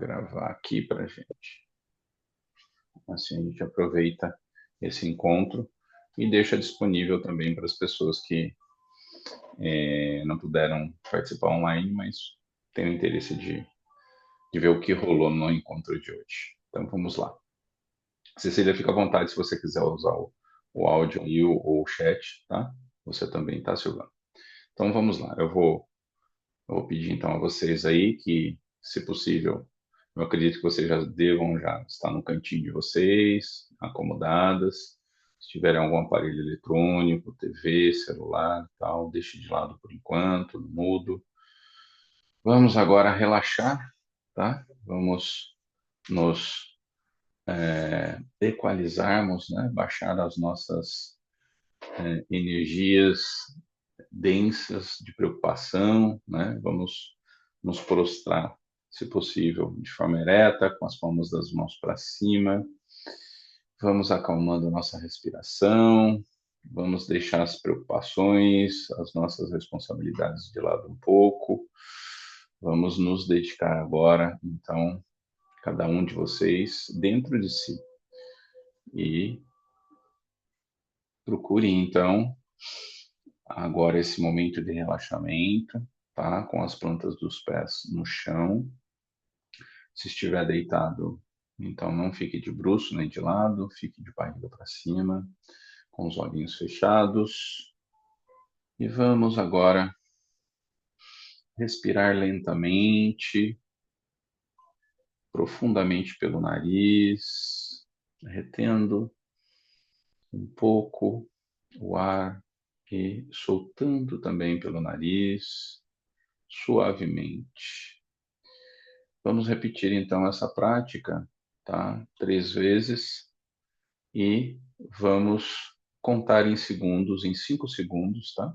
gravar aqui para a gente. Assim a gente aproveita esse encontro e deixa disponível também para as pessoas que não puderam participar online, mas têm o interesse de ver o que rolou no encontro de hoje. Então vamos lá. Cecília, fica à vontade se você quiser usar o áudio e o chat, tá? Você também, tá, Silvana? Então vamos lá. Eu vou pedir então a vocês aí que, se possível, eu acredito que vocês já estar no cantinho de vocês, acomodadas. Se tiverem algum aparelho eletrônico, TV, celular, tal, deixe de lado por enquanto, no mudo. Vamos agora relaxar, tá? Vamos nos equalizarmos, né? Baixar as nossas energias densas de preocupação, né? Vamos nos prostrar, se possível, de forma ereta, com as palmas das mãos para cima. Vamos acalmando a nossa respiração. Vamos deixar as preocupações, as nossas responsabilidades de lado um pouco. Vamos nos dedicar agora, então, cada um de vocês dentro de si. E procure, então, agora esse momento de relaxamento, tá? Com as plantas dos pés no chão. Se estiver deitado, então não fique de bruço nem de lado, fique de barriga para cima, com os olhinhos fechados. E vamos agora respirar lentamente, profundamente pelo nariz, retendo um pouco o ar e soltando também pelo nariz, suavemente. Vamos repetir então essa prática, tá? 3 vezes e vamos contar em segundos, em 5 segundos, tá?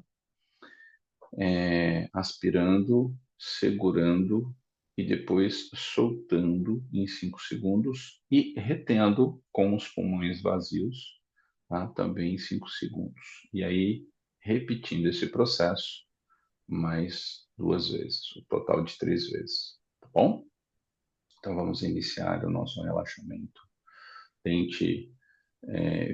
Aspirando, segurando e depois soltando em 5 segundos e retendo com os pulmões vazios, tá? Também em 5 segundos. E aí, repetindo esse processo mais 2 vezes, o total de 3 vezes, tá bom? Então vamos iniciar o nosso relaxamento. Tente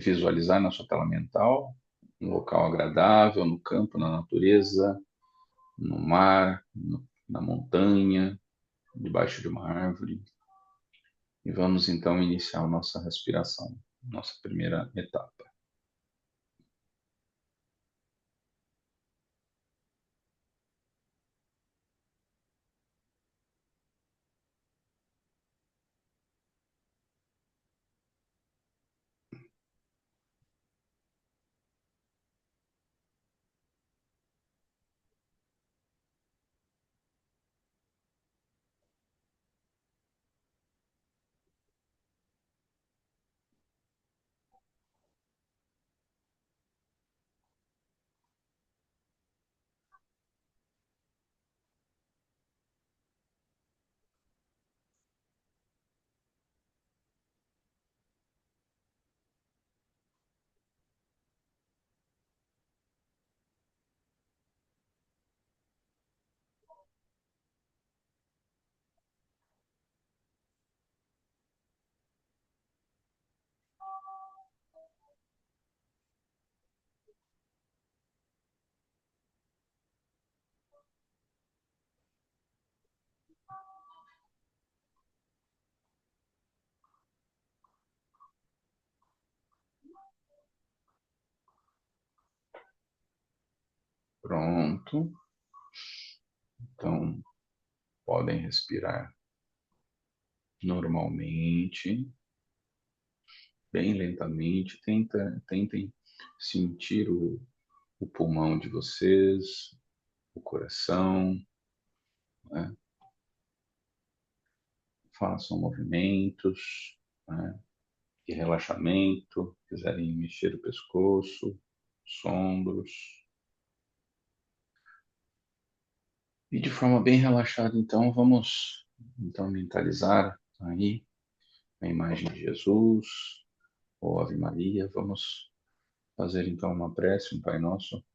visualizar na sua tela mental um local agradável, no campo, na natureza, no mar, na montanha, debaixo de uma árvore. E vamos então iniciar a nossa respiração, nossa primeira etapa. Pronto. Então, podem respirar normalmente, bem lentamente. Tentem sentir o pulmão de vocês, o coração, né? Façam movimentos, né, de relaxamento, quiserem mexer o pescoço, os ombros. E de forma bem relaxada, então, vamos então mentalizar aí a imagem de Jesus ou Ave Maria. Vamos fazer então uma prece, um Pai Nosso,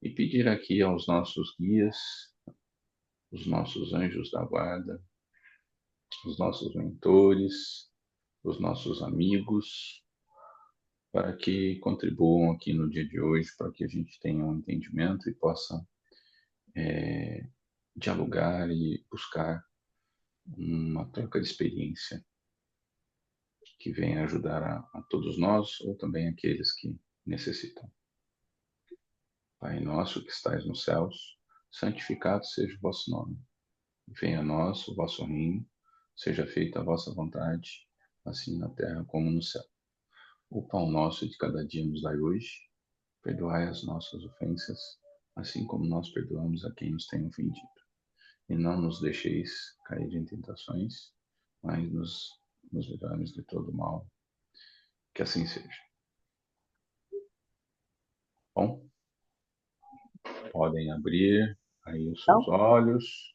e pedir aqui aos nossos guias, os nossos anjos da guarda, os nossos mentores, os nossos amigos, para que contribuam aqui no dia de hoje, para que a gente tenha um entendimento e possa dialogar e buscar uma troca de experiência que venha ajudar a todos nós ou também aqueles que necessitam. Pai nosso que estais nos céus, santificado seja o vosso nome. Venha a nós o vosso reino, seja feita a vossa vontade, assim na terra como no céu. O pão nosso de cada dia nos dai hoje, perdoai as nossas ofensas, assim como nós perdoamos a quem nos tem ofendido. E não nos deixeis cair em tentações, mas nos livramos de todo mal. Que assim seja. Bom, podem abrir aí os seus Então, olhos.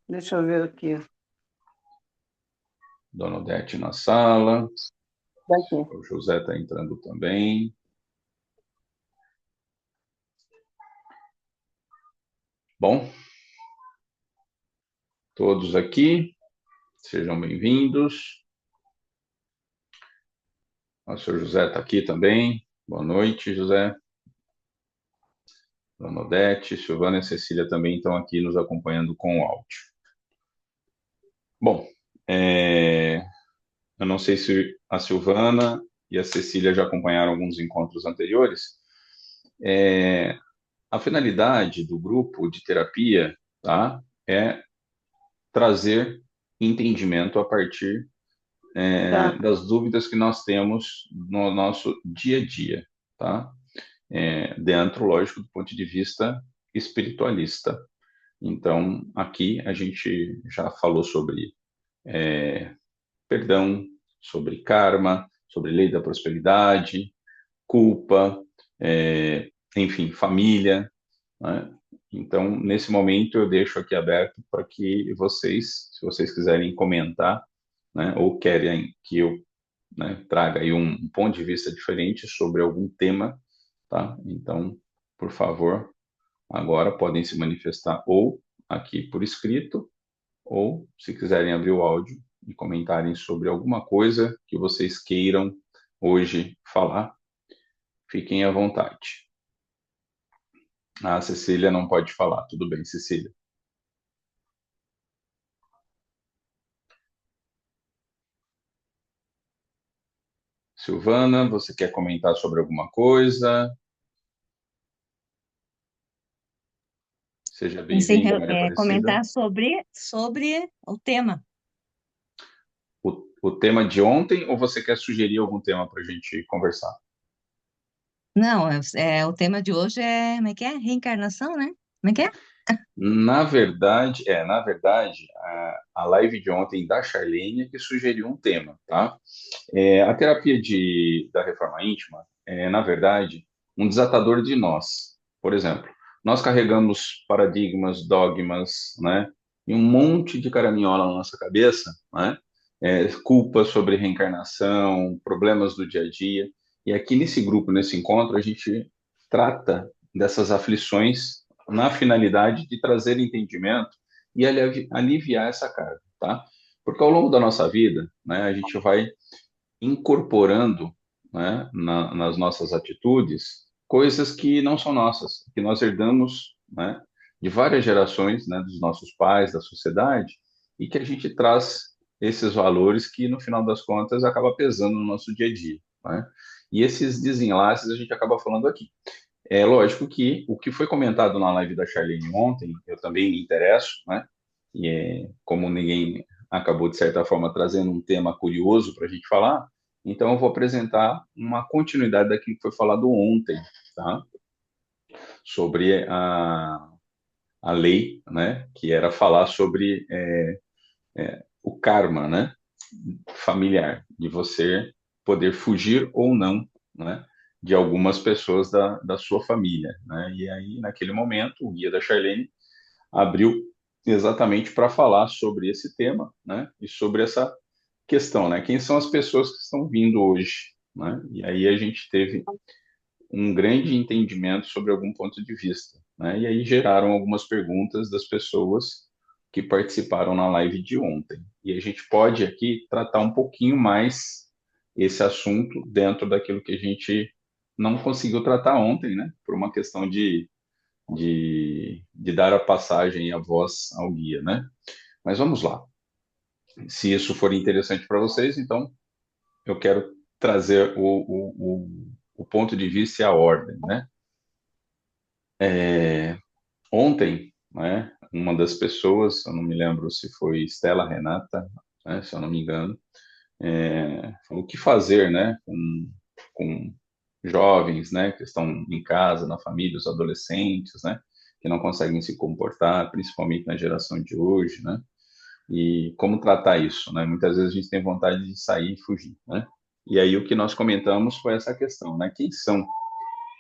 deixa eu ver aqui. Dona Odete na sala. Daqui. O José está entrando também. Bom, todos aqui, sejam bem-vindos. O senhor José está aqui também. Boa noite, José. Dona Odete, Silvana e Cecília também estão aqui nos acompanhando com o áudio. Bom, eu não sei se a Silvana e a Cecília já acompanharam alguns encontros anteriores. A finalidade do grupo de terapia, tá, é trazer entendimento a partir Tá. das dúvidas que nós temos no nosso dia a dia, tá? Dentro, lógico, do ponto de vista espiritualista. Então, aqui a gente já falou sobre perdão, sobre karma, sobre lei da prosperidade, culpa, enfim, família, né? Então, nesse momento, eu deixo aqui aberto para que vocês, se vocês quiserem comentar, né, ou querem que eu, né, traga aí um ponto de vista diferente sobre algum tema, tá? Então, por favor, agora podem se manifestar ou aqui por escrito, ou se quiserem abrir o áudio e comentarem sobre alguma coisa que vocês queiram hoje falar, fiquem à vontade. A Cecília não pode falar. Tudo bem, Cecília. Silvana, você quer comentar sobre alguma coisa? Seja Pensei bem-vinda, Maria em Aparecida. comentar sobre o tema. O tema de ontem ou você quer sugerir algum tema para a gente conversar? Não, o tema de hoje é, como é que é? Reencarnação, né? Como é que é? Na verdade, a live de ontem da Charlene é que sugeriu um tema, tá? A terapia da reforma íntima é, na verdade, um desatador de nós. Por exemplo, nós carregamos paradigmas, dogmas, né? E um monte de caraminhola na nossa cabeça, né? Culpa sobre reencarnação, problemas do dia a dia. E aqui nesse grupo, nesse encontro, a gente trata dessas aflições na finalidade de trazer entendimento e aliviar essa carga, tá? Porque ao longo da nossa vida, né, a gente vai incorporando, né, nas nossas atitudes coisas que não são nossas, que nós herdamos, né, de várias gerações, né, dos nossos pais, da sociedade, e que a gente traz esses valores que, no final das contas, acaba pesando no nosso dia a dia, né? E esses desenlaces a gente acaba falando aqui. É lógico que o que foi comentado na live da Charlene ontem, eu também me interesso, né? E como ninguém acabou, de certa forma, trazendo um tema curioso para a gente falar, então eu vou apresentar uma continuidade daquilo que foi falado ontem, tá? Sobre a lei, né? Que era falar sobre o karma, né? Familiar, de você poder fugir ou não, né? De algumas pessoas da sua família, né? E aí, naquele momento, o guia da Charlene abriu exatamente para falar sobre esse tema, né? E sobre essa questão, né? Quem são as pessoas que estão vindo hoje, né? E aí a gente teve um grande entendimento sobre algum ponto de vista, né? E aí geraram algumas perguntas das pessoas que participaram na live de ontem. E a gente pode aqui tratar um pouquinho mais esse assunto dentro daquilo que a gente não conseguiu tratar ontem, né? Por uma questão de dar a passagem e a voz ao guia, né? Mas vamos lá. Se isso for interessante para vocês, então eu quero trazer o ponto de vista e a ordem, né? Ontem, né, uma das pessoas, eu não me lembro se foi Estela Renata, né, se eu não me engano, falou o que fazer, né, com jovens, né, que estão em casa, na família, os adolescentes, né, que não conseguem se comportar, principalmente na geração de hoje, né, e como tratar isso, né? Muitas vezes a gente tem vontade de sair e fugir, né? E aí o que nós comentamos foi essa questão, né? Quem são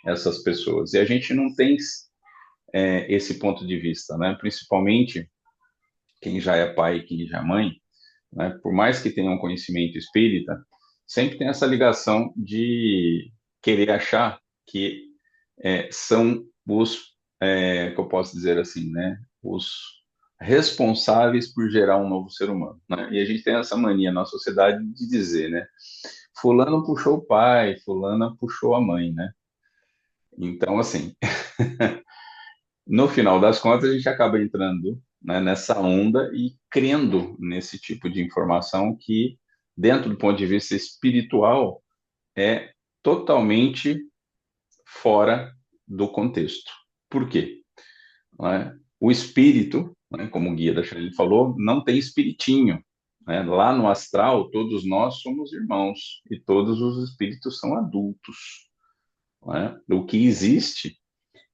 essas pessoas? E a gente não tem esse ponto de vista, né? Principalmente quem já é pai, quem já é mãe, né? Por mais que tenha um conhecimento espírita, sempre tem essa ligação de querer achar que são os, que eu posso dizer assim, né? Os responsáveis por gerar um novo ser humano, né? E a gente tem essa mania na sociedade de dizer, né? Fulano puxou o pai, fulana puxou a mãe, né? Então, assim, no final das contas, a gente acaba entrando, né, nessa onda e crendo nesse tipo de informação que, dentro do ponto de vista espiritual, é totalmente fora do contexto. Por quê? Né? O espírito, né, como o guia da Shirley falou, não tem espiritinho. Né? Lá no astral, todos nós somos irmãos e todos os espíritos são adultos. Né? O que existe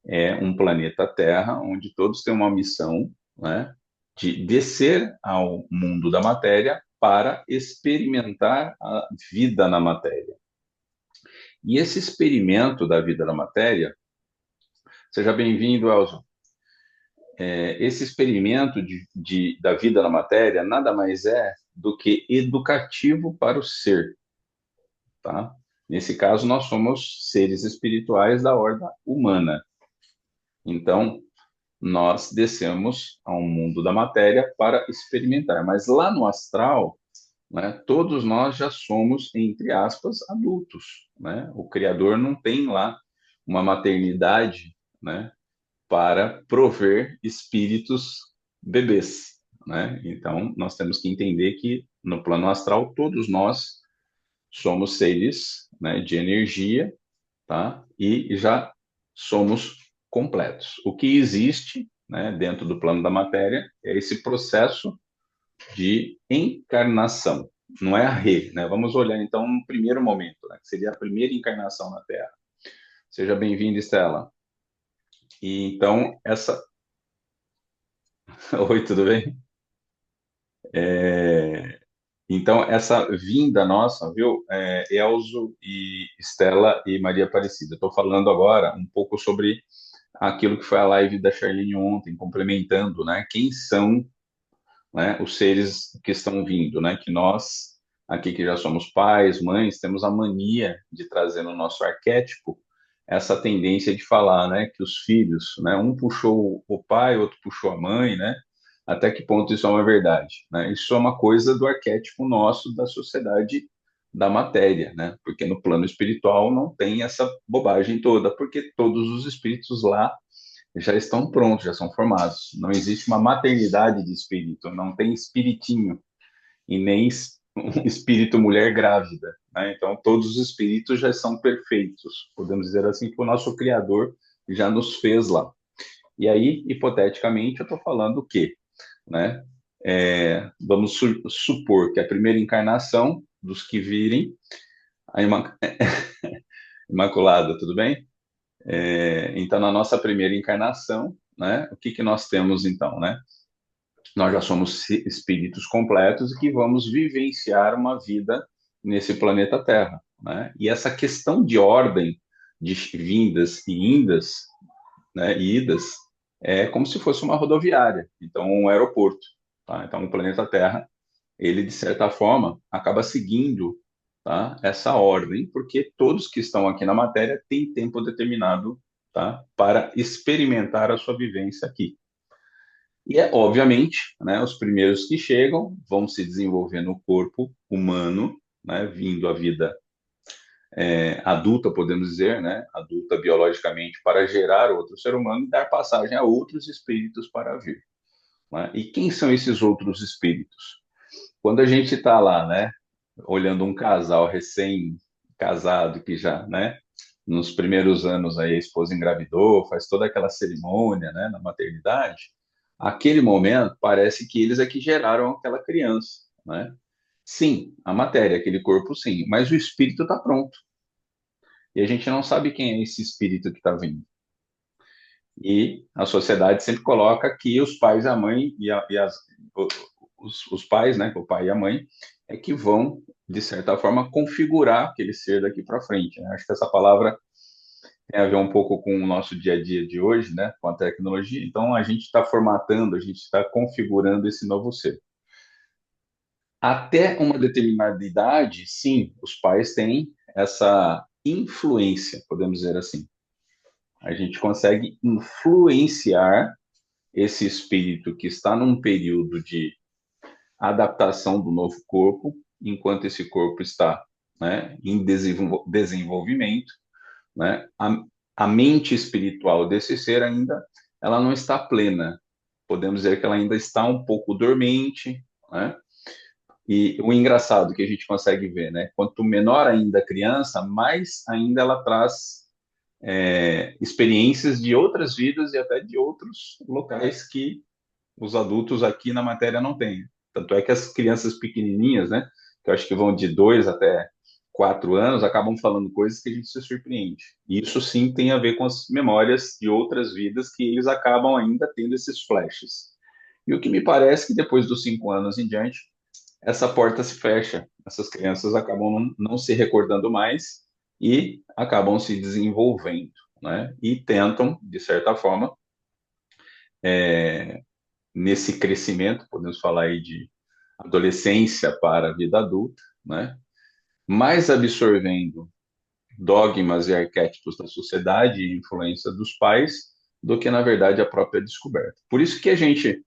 é um planeta Terra onde todos têm uma missão, né, de descer ao mundo da matéria para experimentar a vida na matéria. E esse experimento da vida na matéria, seja bem-vindo, Elson. Esse experimento da vida na matéria nada mais é do que educativo para o ser, tá? Nesse caso, nós somos seres espirituais da ordem humana. Então, nós descemos ao mundo da matéria para experimentar. Mas lá no astral, né, todos nós já somos, entre aspas, adultos. Né? O Criador não tem lá uma maternidade, né, para prover espíritos bebês. Né? Então, nós temos que entender que no plano astral, todos nós somos seres, né, de energia, tá? E já somos completos. O que existe, né, dentro do plano da matéria é esse processo de encarnação, não é a né? Vamos olhar então no primeiro momento, né, que seria a primeira encarnação na Terra. Seja bem-vinda, Estela. E então essa Oi, tudo bem? Então, essa vinda nossa, viu, Elzo e Estela e Maria Aparecida. Estou falando agora um pouco sobre aquilo que foi a live da Charlene ontem, complementando, né? Quem são, né, os seres que estão vindo, né? Que nós, aqui que já somos pais, mães, temos a mania de trazer no nosso arquétipo essa tendência de falar, né? Que os filhos, né? Um puxou o pai, outro puxou a mãe, né? Até que ponto isso é uma verdade, né? Isso é uma coisa do arquétipo nosso da sociedade da matéria, né? Porque no plano espiritual não tem essa bobagem toda, porque todos os espíritos lá já estão prontos, já são formados. Não existe uma maternidade de espírito, não tem espiritinho e nem um espírito mulher grávida, né? Então todos os espíritos já são perfeitos, podemos dizer assim, que o nosso Criador já nos fez lá. E aí, hipoteticamente, eu estou falando o quê? Né? Vamos supor que a primeira encarnação dos que virem, a Imaculada, tudo bem? Então, na nossa primeira encarnação, né, o que que nós temos então, né? Nós já somos espíritos completos e que vamos vivenciar uma vida nesse planeta Terra, né? E essa questão de ordem de vindas e indas, né, e idas, é como se fosse uma rodoviária, então um aeroporto, tá? Então o planeta Terra, ele de certa forma acaba seguindo, tá, essa ordem, porque todos que estão aqui na matéria têm tempo determinado, tá, para experimentar a sua vivência aqui. E é, obviamente, né, os primeiros que chegam vão se desenvolver no corpo humano, né, vindo à vida adulta, podemos dizer, né, adulta biologicamente, para gerar outro ser humano e dar passagem a outros espíritos para vir. Né? E quem são esses outros espíritos? Quando a gente está lá, né, olhando um casal recém-casado que já, né, nos primeiros anos aí a esposa engravidou, faz toda aquela cerimônia, né, na maternidade, aquele momento parece que eles é que geraram aquela criança, né? Sim, a matéria, aquele corpo, sim, mas o espírito está pronto. E a gente não sabe quem é esse espírito que está vindo. E a sociedade sempre coloca que os pais, a mãe os pais, né, o pai e a mãe, é que vão, de certa forma, configurar aquele ser daqui para frente. Né? Acho que essa palavra tem a ver um pouco com o nosso dia a dia de hoje, né, com a tecnologia. Então, a gente está formatando, a gente está configurando esse novo ser. Até uma determinada idade, sim, os pais têm essa influência, podemos dizer assim. A gente consegue influenciar esse espírito que está num período de adaptação do novo corpo, enquanto esse corpo está, né, em desenvolvimento, né, a mente espiritual desse ser ainda ela não está plena. Podemos dizer que ela ainda está um pouco dormente, né? E o engraçado que a gente consegue ver, né? Quanto menor ainda a criança, mais ainda ela traz experiências de outras vidas e até de outros locais que os adultos aqui na matéria não têm. Tanto é que as crianças pequenininhas, né, que eu acho que vão de 2 até 4 anos, acabam falando coisas que a gente se surpreende. E isso sim tem a ver com as memórias de outras vidas que eles acabam ainda tendo esses flashes. E o que me parece que depois dos 5 anos em diante, essa porta se fecha. Essas crianças acabam não se recordando mais e acabam se desenvolvendo, né? E tentam, de certa forma, nesse crescimento, podemos falar aí de adolescência para a vida adulta, né? Mais absorvendo dogmas e arquétipos da sociedade e influência dos pais do que, na verdade, a própria descoberta. Por isso que a gente,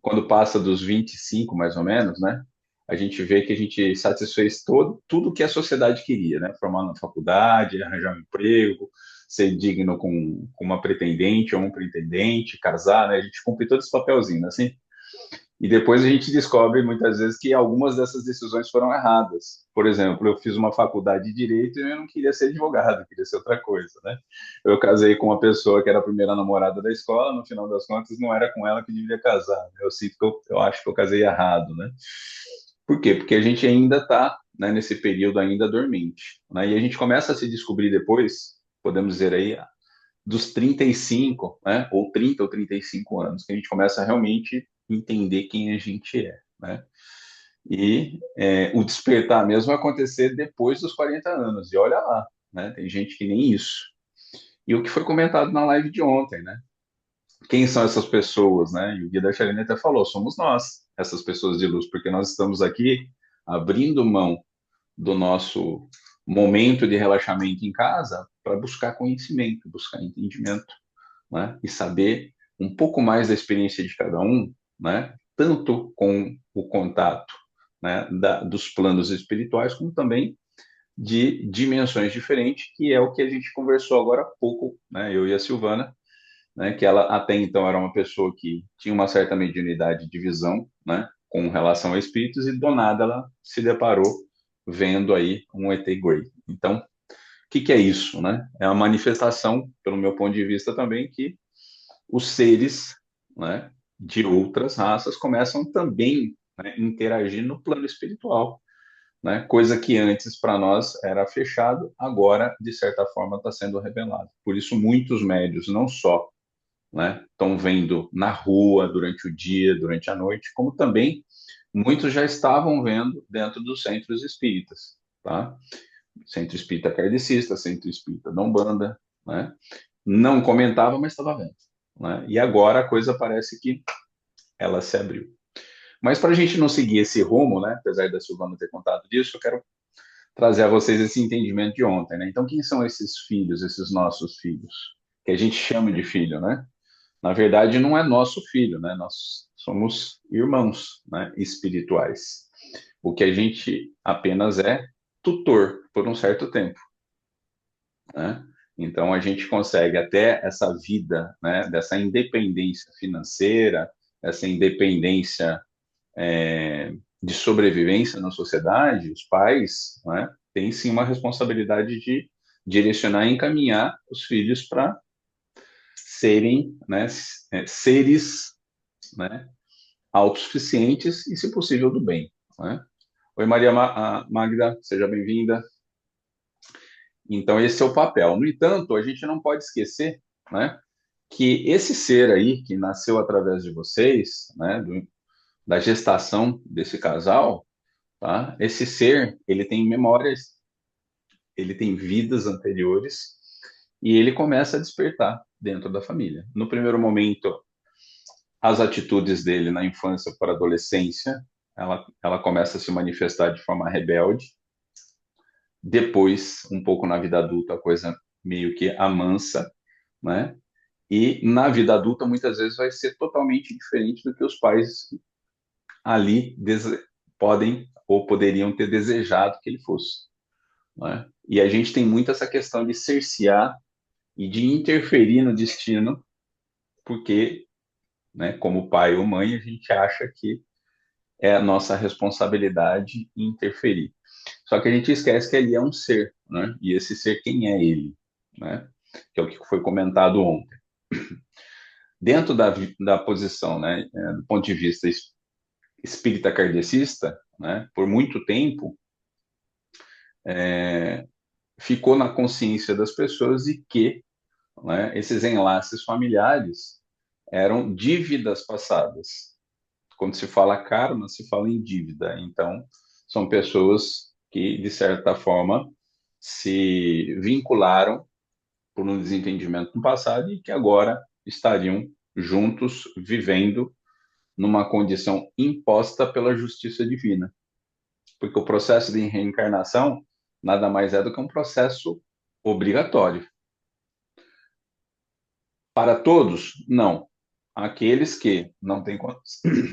quando passa dos 25, mais ou menos, né? A gente vê que a gente satisfez tudo que a sociedade queria, né? Formar na faculdade, arranjar um emprego, ser digno com uma pretendente ou um pretendente, casar, né? A gente cumpre todo esse papelzinho, né? Assim, e depois a gente descobre muitas vezes que algumas dessas decisões foram erradas. Por exemplo, eu fiz uma faculdade de direito e eu não queria ser advogado, eu queria ser outra coisa, né? Eu casei com uma pessoa que era a primeira namorada da escola, no final das contas não era com ela que eu deveria casar. Eu sinto que eu acho que eu casei errado, né? Por quê? Porque a gente ainda está, né, nesse período ainda dormente, né? E a gente começa a se descobrir depois, podemos dizer aí, dos 35, né, ou 30 ou 35 anos, que a gente começa a realmente entender quem a gente é, né? E o despertar mesmo vai acontecer depois dos 40 anos, e olha lá, né? Tem gente que nem isso. E o que foi comentado na live de ontem, né? Quem são essas pessoas, né? E o Guia da Charlene até falou, somos nós, essas pessoas de luz, porque nós estamos aqui abrindo mão do nosso momento de relaxamento em casa para buscar conhecimento, buscar entendimento, né? E saber um pouco mais da experiência de cada um, né? Tanto com o contato, né, dos planos espirituais, como também de dimensões diferentes, que é o que a gente conversou agora há pouco, né? Eu e a Silvana, né? Que ela até então era uma pessoa que tinha uma certa mediunidade de visão, né? Com relação a espíritos, e do nada ela se deparou vendo aí um ET Grey. Então, o que é isso, né? É uma manifestação, pelo meu ponto de vista também, que os seres, né, de outras raças começam também, né, interagir no plano espiritual, né, coisa que antes para nós era fechado, agora de certa forma está sendo revelado. Por isso muitos médios não só, né, estão vendo na rua durante o dia, durante a noite, como também muitos já estavam vendo dentro dos centros espíritas, tá? Centro espírita kardecista, centro espírita da Umbanda, né? Não comentava, mas estava vendo, né? E agora a coisa parece que ela se abriu. Mas para a gente não seguir esse rumo, né? Apesar da Silvana ter contado disso, eu quero trazer a vocês esse entendimento de ontem, né? Então, quem são esses filhos, esses nossos filhos, que a gente chama de filho, né? na verdade, não é nosso filho, né? Nós somos irmãos, né, espirituais. O que a gente apenas é tutor por um certo tempo, né? Então a gente consegue até essa vida, né, dessa independência financeira, essa independência de sobrevivência na sociedade, os pais, né, têm sim uma responsabilidade de direcionar e encaminhar os filhos para serem, né, seres, né, autossuficientes e, se possível, do bem, né? Oi, Maria Magda, seja bem-vinda. Então, esse é o papel. No entanto, a gente não pode esquecer, né, que esse ser aí, que nasceu através de vocês, né, da gestação desse casal, tá? Esse ser, ele tem memórias, ele tem vidas anteriores e ele começa a despertar dentro da família. No primeiro momento, as atitudes dele na infância para a adolescência, ela começa a se manifestar de forma rebelde. Depois, um pouco na vida adulta, a coisa meio que amansa, né? E na vida adulta, muitas vezes, vai ser totalmente diferente do que os pais ali podem ou poderiam ter desejado que ele fosse, né? E a gente tem muito essa questão de cercear e de interferir no destino, porque, né, como pai ou mãe, a gente acha que é a nossa responsabilidade interferir. Só que a gente esquece que ali é um ser, né? E esse ser, quem é ele, né? Que é o que foi comentado ontem. Dentro da posição, né, do ponto de vista espírita kardecista, né, por muito tempo, ficou na consciência das pessoas de que, né, esses enlaces familiares eram dívidas passadas. Quando se fala karma, se fala em dívida. Então, são pessoas que, de certa forma, se vincularam por um desentendimento no passado e que agora estariam juntos, vivendo numa condição imposta pela justiça divina. Porque o processo de reencarnação nada mais é do que um processo obrigatório. Para todos, não. Aqueles que não têm,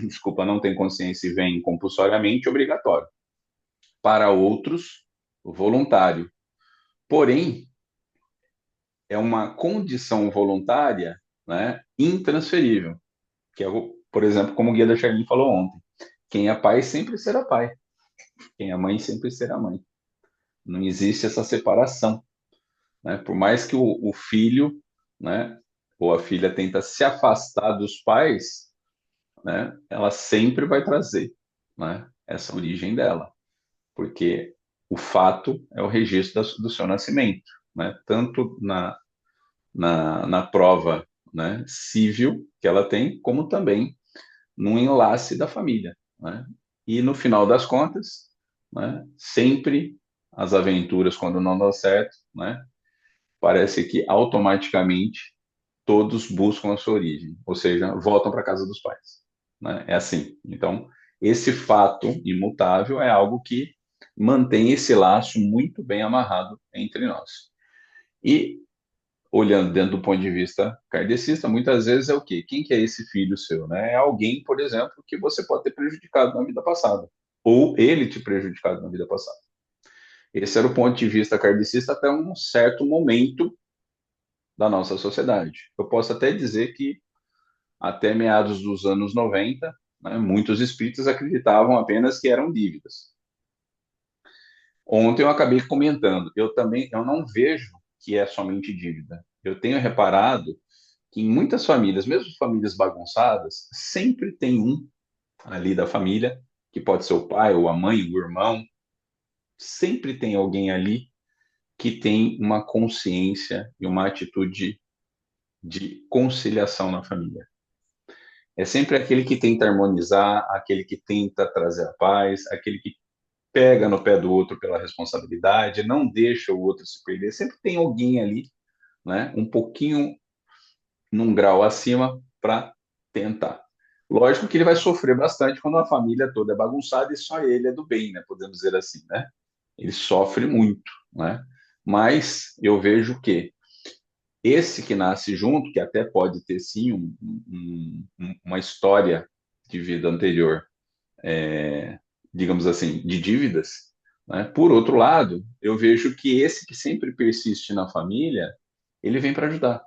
desculpa, não têm consciência e vêm compulsoriamente, obrigatório. Para outros, voluntário. Porém, é uma condição voluntária, né, intransferível, que é, por exemplo, como o Guia da Charlene falou ontem, quem é pai sempre será pai, quem é mãe sempre será mãe. Não existe essa separação, né? Por mais que o filho, né, ou a filha tenta se afastar dos pais, né, ela sempre vai trazer, né, essa origem dela, porque o fato é o registro do seu nascimento, né, tanto na prova, né, civil que ela tem, como também no enlace da família, né? E no final das contas, né, sempre as aventuras, quando não dão certo, né, parece que automaticamente todos buscam a sua origem, ou seja, voltam para a casa dos pais, né? É assim. Então, esse fato imutável é algo que mantém esse laço muito bem amarrado entre nós. E olhando dentro do ponto de vista kardecista, muitas vezes é o quê? Quem que é esse filho seu, né? É alguém, por exemplo, que você pode ter prejudicado na vida passada, ou ele te prejudicado na vida passada. Esse era o ponto de vista kardecista até um certo momento da nossa sociedade. Eu posso até dizer que até meados dos anos 90, né, muitos espíritas acreditavam apenas que eram dívidas. Ontem eu acabei comentando, eu não vejo que é somente dívida. Eu tenho reparado que em muitas famílias, mesmo famílias bagunçadas, sempre tem um ali da família, que pode ser o pai, ou a mãe, o irmão, sempre tem alguém ali que tem uma consciência e uma atitude de conciliação na família. É sempre aquele que tenta harmonizar, aquele que tenta trazer a paz, aquele que pega no pé do outro pela responsabilidade, não deixa o outro se perder. Sempre tem alguém ali, né, um pouquinho num grau acima para tentar. Lógico que ele vai sofrer bastante quando a família toda é bagunçada e só ele é do bem, né? Podemos dizer assim, né? Ele sofre muito, né? Mas eu vejo que Esse que nasce junto, que até pode ter sim uma história de vida anterior, digamos assim, de dívidas, né? Por outro lado, eu vejo que esse que sempre persiste na família, ele vem para ajudar.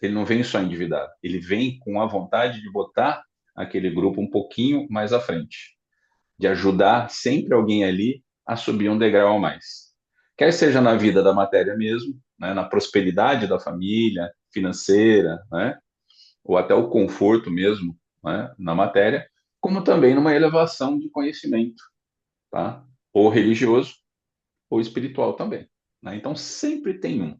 Ele não vem só endividado, ele vem com a vontade de botar aquele grupo um pouquinho mais à frente, de ajudar sempre alguém ali a subir um degrau a mais. Quer seja na vida da matéria mesmo, né, na prosperidade da família, financeira, né, ou até o conforto mesmo, né, na matéria, como também numa elevação de conhecimento, tá? Ou religioso, ou espiritual também. Né? Então, sempre tem um.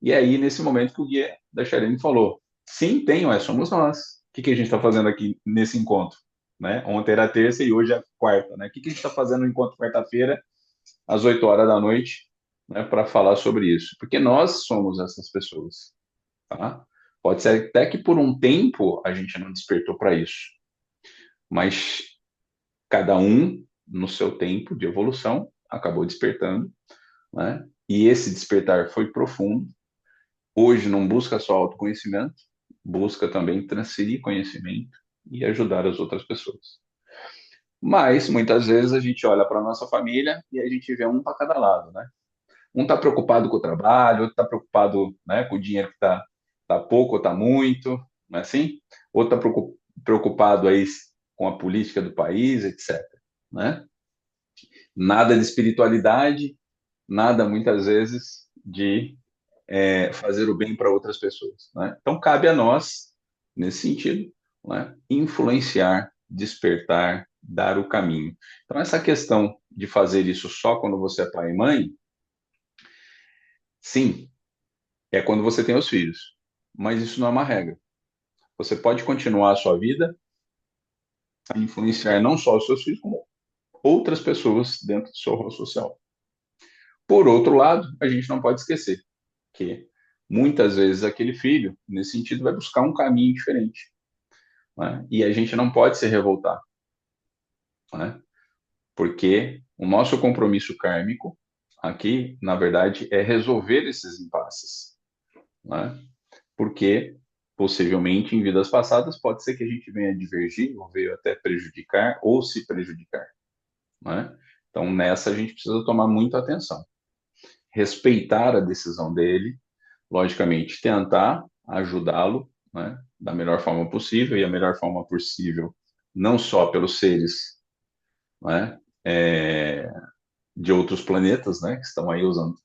E aí, nesse momento que o guia da Charene falou, sim, tem, somos nós. O que a gente está fazendo aqui nesse encontro? Né? Ontem era terça e hoje é quarta. Né? O que a gente está fazendo no encontro quarta-feira, às 8 horas da noite, né, para falar sobre isso? Porque nós somos essas pessoas. Tá? Pode ser até que por um tempo a gente não despertou para isso, mas cada um, no seu tempo de evolução, acabou despertando, né? E esse despertar foi profundo. Hoje não busca só autoconhecimento, busca também transferir conhecimento e ajudar as outras pessoas. Mas muitas vezes a gente olha para a nossa família e a gente vê um para cada lado, né? Um está preocupado com o trabalho, outro está preocupado, né, com o dinheiro que tá pouco ou está muito, não é assim? Outro está preocupado aí com a política do país, etc. Né? Nada de espiritualidade, nada muitas vezes de fazer o bem para outras pessoas. Né? Então, cabe a nós, nesse sentido, né, influenciar, despertar, dar o caminho. Então, essa questão de fazer isso só quando você é pai e mãe, sim, é quando você tem os filhos, mas isso não é uma regra. Você pode continuar a sua vida a influenciar não só os seus filhos, como outras pessoas dentro do seu rol social. Por outro lado, a gente não pode esquecer que muitas vezes aquele filho, nesse sentido, vai buscar um caminho diferente. Né? E a gente não pode se revoltar, né? Porque o nosso compromisso kármico aqui, na verdade, é resolver esses impasses. Né? Porque, possivelmente, em vidas passadas, pode ser que a gente venha divergir, ou veio até prejudicar, ou se prejudicar. Né? Então, nessa, a gente precisa tomar muita atenção. Respeitar a decisão dele, logicamente, tentar ajudá-lo, né, da melhor forma possível, e a melhor forma possível, não só pelos seres, né, de outros planetas, né, que estão aí usando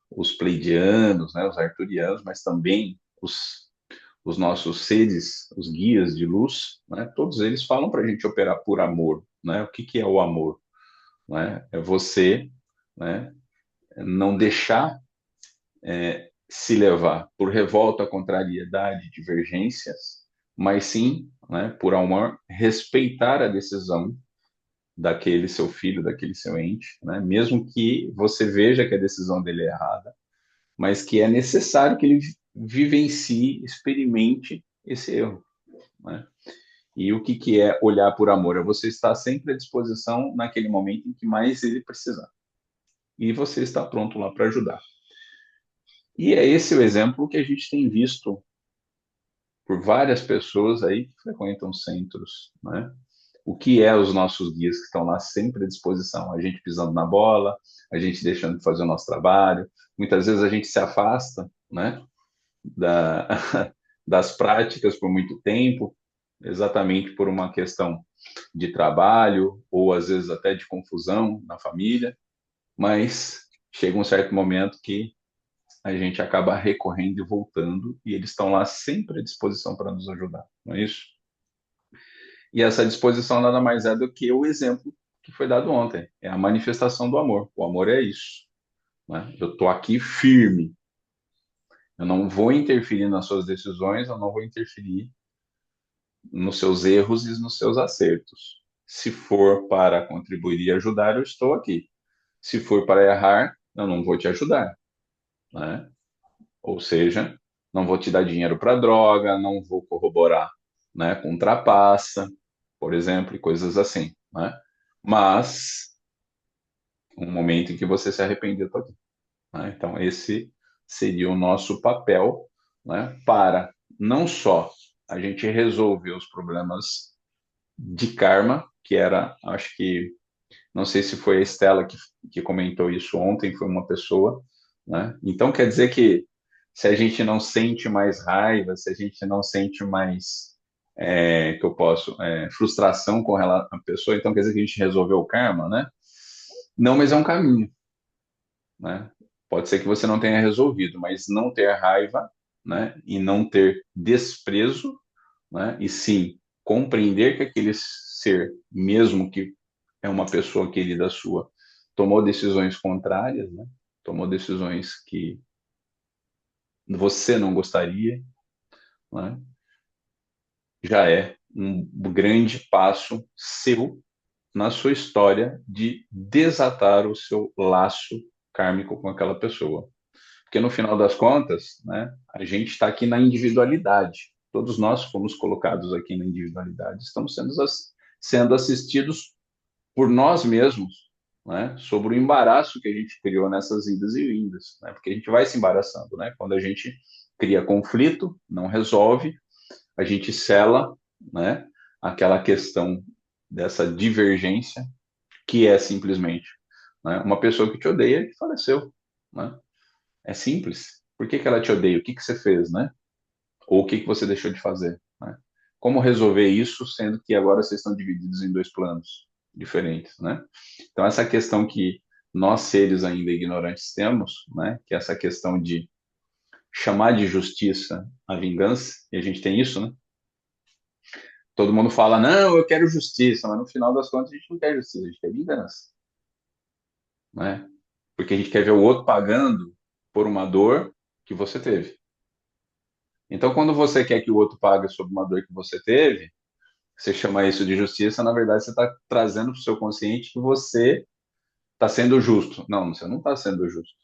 os pleidianos, né, os arturianos, mas também os nossos seres, os guias de luz, né, todos eles falam para a gente operar por amor. Né? O que é o amor? Né? É você, né, não deixar se levar por revolta, contrariedade, divergências, mas sim, né, por amor, respeitar a decisão daquele seu filho, daquele seu ente, né, mesmo que você veja que a decisão dele é errada, mas que é necessário que ele vivencie, experimente esse erro. Né? E o que é olhar por amor? É você estar sempre à disposição naquele momento em que mais ele precisar. E você está pronto lá para ajudar. E é esse o exemplo que a gente tem visto por várias pessoas aí que frequentam centros, né? O que é os nossos guias que estão lá sempre à disposição? A gente pisando na bola, a gente deixando de fazer o nosso trabalho. Muitas vezes a gente se afasta, né, da, das práticas por muito tempo, exatamente por uma questão de trabalho ou às vezes até de confusão na família, mas chega um certo momento que a gente acaba recorrendo e voltando, e eles estão lá sempre à disposição para nos ajudar, não é isso? E essa disposição nada mais é do que o exemplo que foi dado ontem, é a manifestação do amor. O amor é isso, né? Eu estou aqui firme, eu não vou interferir nas suas decisões, eu não vou interferir nos seus erros e nos seus acertos. Se for para contribuir e ajudar, eu estou aqui. Se for para errar, eu não vou te ajudar, né? Ou seja, não vou te dar dinheiro para droga, não vou corroborar, né, com trapaça, por exemplo, e coisas assim, né? Mas um momento em que você se arrependeu, tá aqui, né? Então esse seria o nosso papel, né, para não só a gente resolver os problemas de karma, que era, acho que, não sei se foi a Estela que comentou isso ontem, foi uma pessoa, né? Então quer dizer que se a gente não sente mais raiva, se a gente não sente mais, que eu posso, frustração com relação à pessoa, então quer dizer que a gente resolveu o karma, né? Não, mas é um caminho, né? Pode ser que você não tenha resolvido, mas não ter raiva, né? E não ter desprezo, né? E sim compreender que aquele ser, mesmo que é uma pessoa querida sua, tomou decisões contrárias, né? Tomou decisões que você não gostaria, né? Já é um grande passo seu na sua história de desatar o seu laço kármico com aquela pessoa. Porque no final das contas, né, a gente está aqui na individualidade. Todos nós fomos colocados aqui na individualidade. Estamos sendo assistidos por nós mesmos, né, sobre o embaraço que a gente criou nessas idas e vindas. Né, porque a gente vai se embaraçando. Né? Quando a gente cria conflito, não resolve, a gente sela, né, aquela questão dessa divergência, que é simplesmente, né, uma pessoa que te odeia que faleceu. Né? É simples. Por que que ela te odeia? O que que você fez, né? Ou o que que você deixou de fazer, né? Como resolver isso, sendo que agora vocês estão divididos em dois planos diferentes, né? Então, essa questão que nós, seres ainda ignorantes, temos, né? Que é essa questão de chamar de justiça a vingança, e a gente tem isso, né? Todo mundo fala, não, eu quero justiça, mas no final das contas a gente não quer justiça, a gente quer vingança, né? Porque a gente quer ver o outro pagando por uma dor que você teve. Então, quando você quer que o outro pague sobre uma dor que você teve, você chama isso de justiça, na verdade você está trazendo para o seu consciente que você está sendo justo. Não, você não está sendo justo.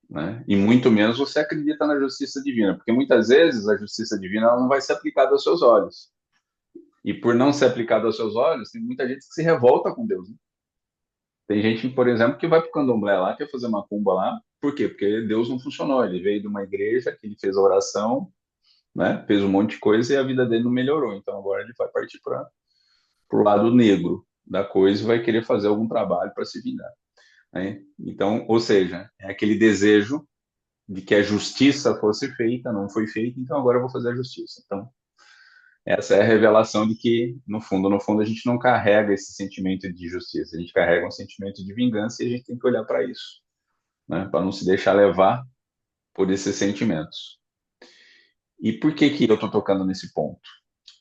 Né? E muito menos você acredita na justiça divina, porque muitas vezes a justiça divina ela não vai ser aplicada aos seus olhos. E por não ser aplicada aos seus olhos, tem muita gente que se revolta com Deus. Né? Tem gente, por exemplo, que vai para o candomblé lá, quer fazer macumba lá. Por quê? Porque Deus não funcionou. Ele veio de uma igreja que ele fez a oração, né? Fez um monte de coisa e a vida dele não melhorou. Então agora ele vai partir para o lado negro da coisa e vai querer fazer algum trabalho para se vingar. Né? Então, ou seja, é aquele desejo de que a justiça fosse feita, não foi feita, então agora eu vou fazer a justiça. Então, essa é a revelação de que, no fundo, a gente não carrega esse sentimento de justiça, a gente carrega um sentimento de vingança e a gente tem que olhar para isso, né? Para não se deixar levar por esses sentimentos. E por que que eu estou tocando nesse ponto?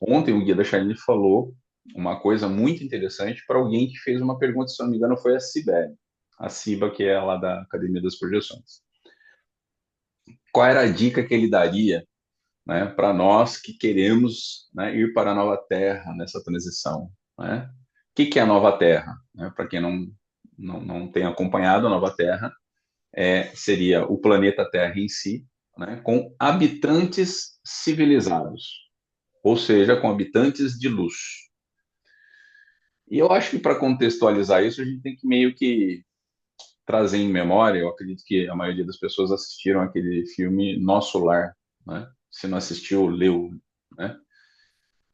Ontem o Guia da Charlene falou uma coisa muito interessante para alguém que fez uma pergunta, se não me engano, foi a Cibele. A Ciba, que é lá da Academia das Projeções. Qual era a dica que ele daria, né, para nós que queremos, né, ir para a nova Terra nessa transição? Né? O que é a nova Terra? Né? Para quem não tem acompanhado a nova Terra, seria o planeta Terra em si, né, com habitantes civilizados, ou seja, com habitantes de luz. E eu acho que para contextualizar isso, a gente tem que meio que trazer em memória, eu acredito que a maioria das pessoas assistiram aquele filme Nosso Lar, né? Se não assistiu, leu, né?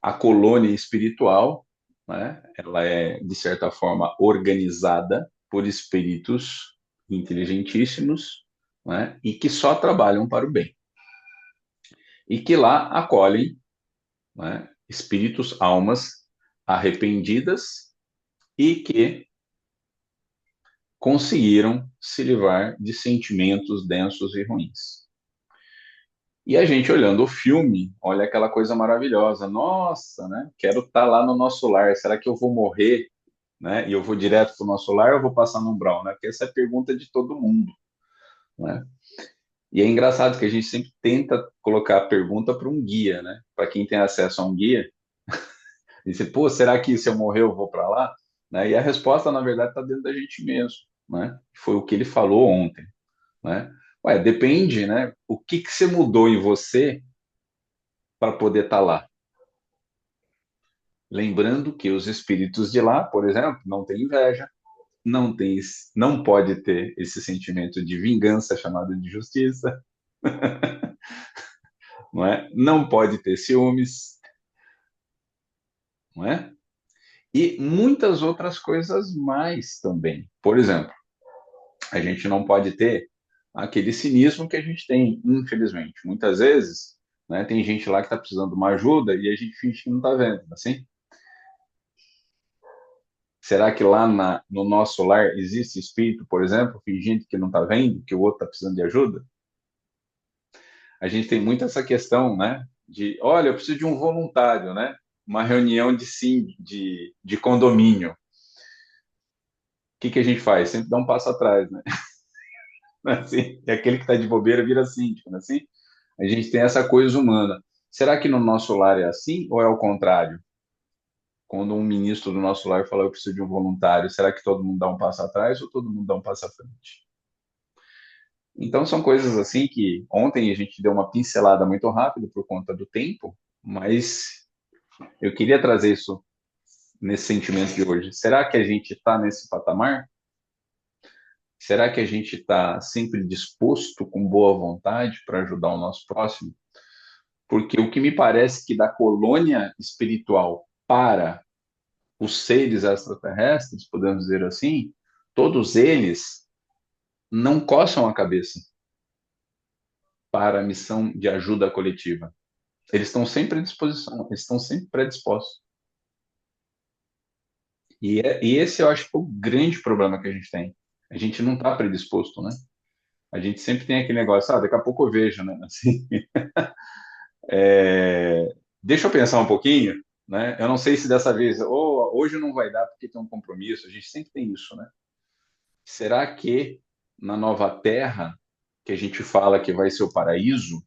A colônia espiritual, né? Ela é, de certa forma, organizada por espíritos inteligentíssimos, né? E que só trabalham para o bem. E que lá acolhem, né, espíritos, almas arrependidas e que conseguiram se livrar de sentimentos densos e ruins. E a gente olhando o filme, olha aquela coisa maravilhosa. Nossa, né? Quero estar lá no nosso lar. Será que eu vou morrer, né? E eu vou direto para o nosso lar ou eu vou passar no umbral, né? Porque essa é a pergunta de todo mundo, né? E é engraçado que a gente sempre tenta colocar a pergunta para um guia, né? Para quem tem acesso a um guia, e dizer, pô, será que se eu morrer eu vou para lá? Né? E a resposta, na verdade, está dentro da gente mesmo, né? Foi o que ele falou ontem, né? Ué, depende, né? O que que você mudou em você para poder estar lá? Lembrando que os espíritos de lá, por exemplo, não têm inveja, não pode ter esse sentimento de vingança chamado de justiça, não é? Não pode ter ciúmes, não é? E muitas outras coisas mais também. Por exemplo, a gente não pode ter aquele cinismo que a gente tem, infelizmente. Muitas vezes, né, tem gente lá que está precisando de uma ajuda e a gente finge que não está vendo, assim. Será que lá no nosso lar existe espírito, por exemplo, fingindo que não está vendo, que o outro está precisando de ajuda? A gente tem muito essa questão, né? De, olha, eu preciso de um voluntário, né? Uma reunião de condomínio. O que que a gente faz? Sempre dá um passo atrás, né? Assim, e aquele que está de bobeira vira síndico, né? Assim, a gente tem essa coisa humana. Será que no nosso lar é assim ou é o contrário? Quando um ministro do nosso lar fala, eu preciso de um voluntário, será que todo mundo dá um passo atrás ou todo mundo dá um passo à frente? Então, são coisas assim que ontem a gente deu uma pincelada muito rápida por conta do tempo, mas eu queria trazer isso nesse sentimento de hoje. Será que a gente está nesse patamar? Será que a gente está sempre disposto, com boa vontade, para ajudar o nosso próximo? Porque o que me parece que da colônia espiritual para os seres extraterrestres, podemos dizer assim, todos eles não coçam a cabeça para a missão de ajuda coletiva. Eles estão sempre à disposição, eles estão sempre predispostos. E esse eu acho que é o grande problema que a gente tem. A gente não está predisposto, né? A gente sempre tem aquele negócio, daqui a pouco eu vejo, né? Assim, deixa eu pensar um pouquinho, né? Eu não sei se dessa vez, ou hoje não vai dar porque tem um compromisso, a gente sempre tem isso, né? Será que na nova terra, que a gente fala que vai ser o paraíso,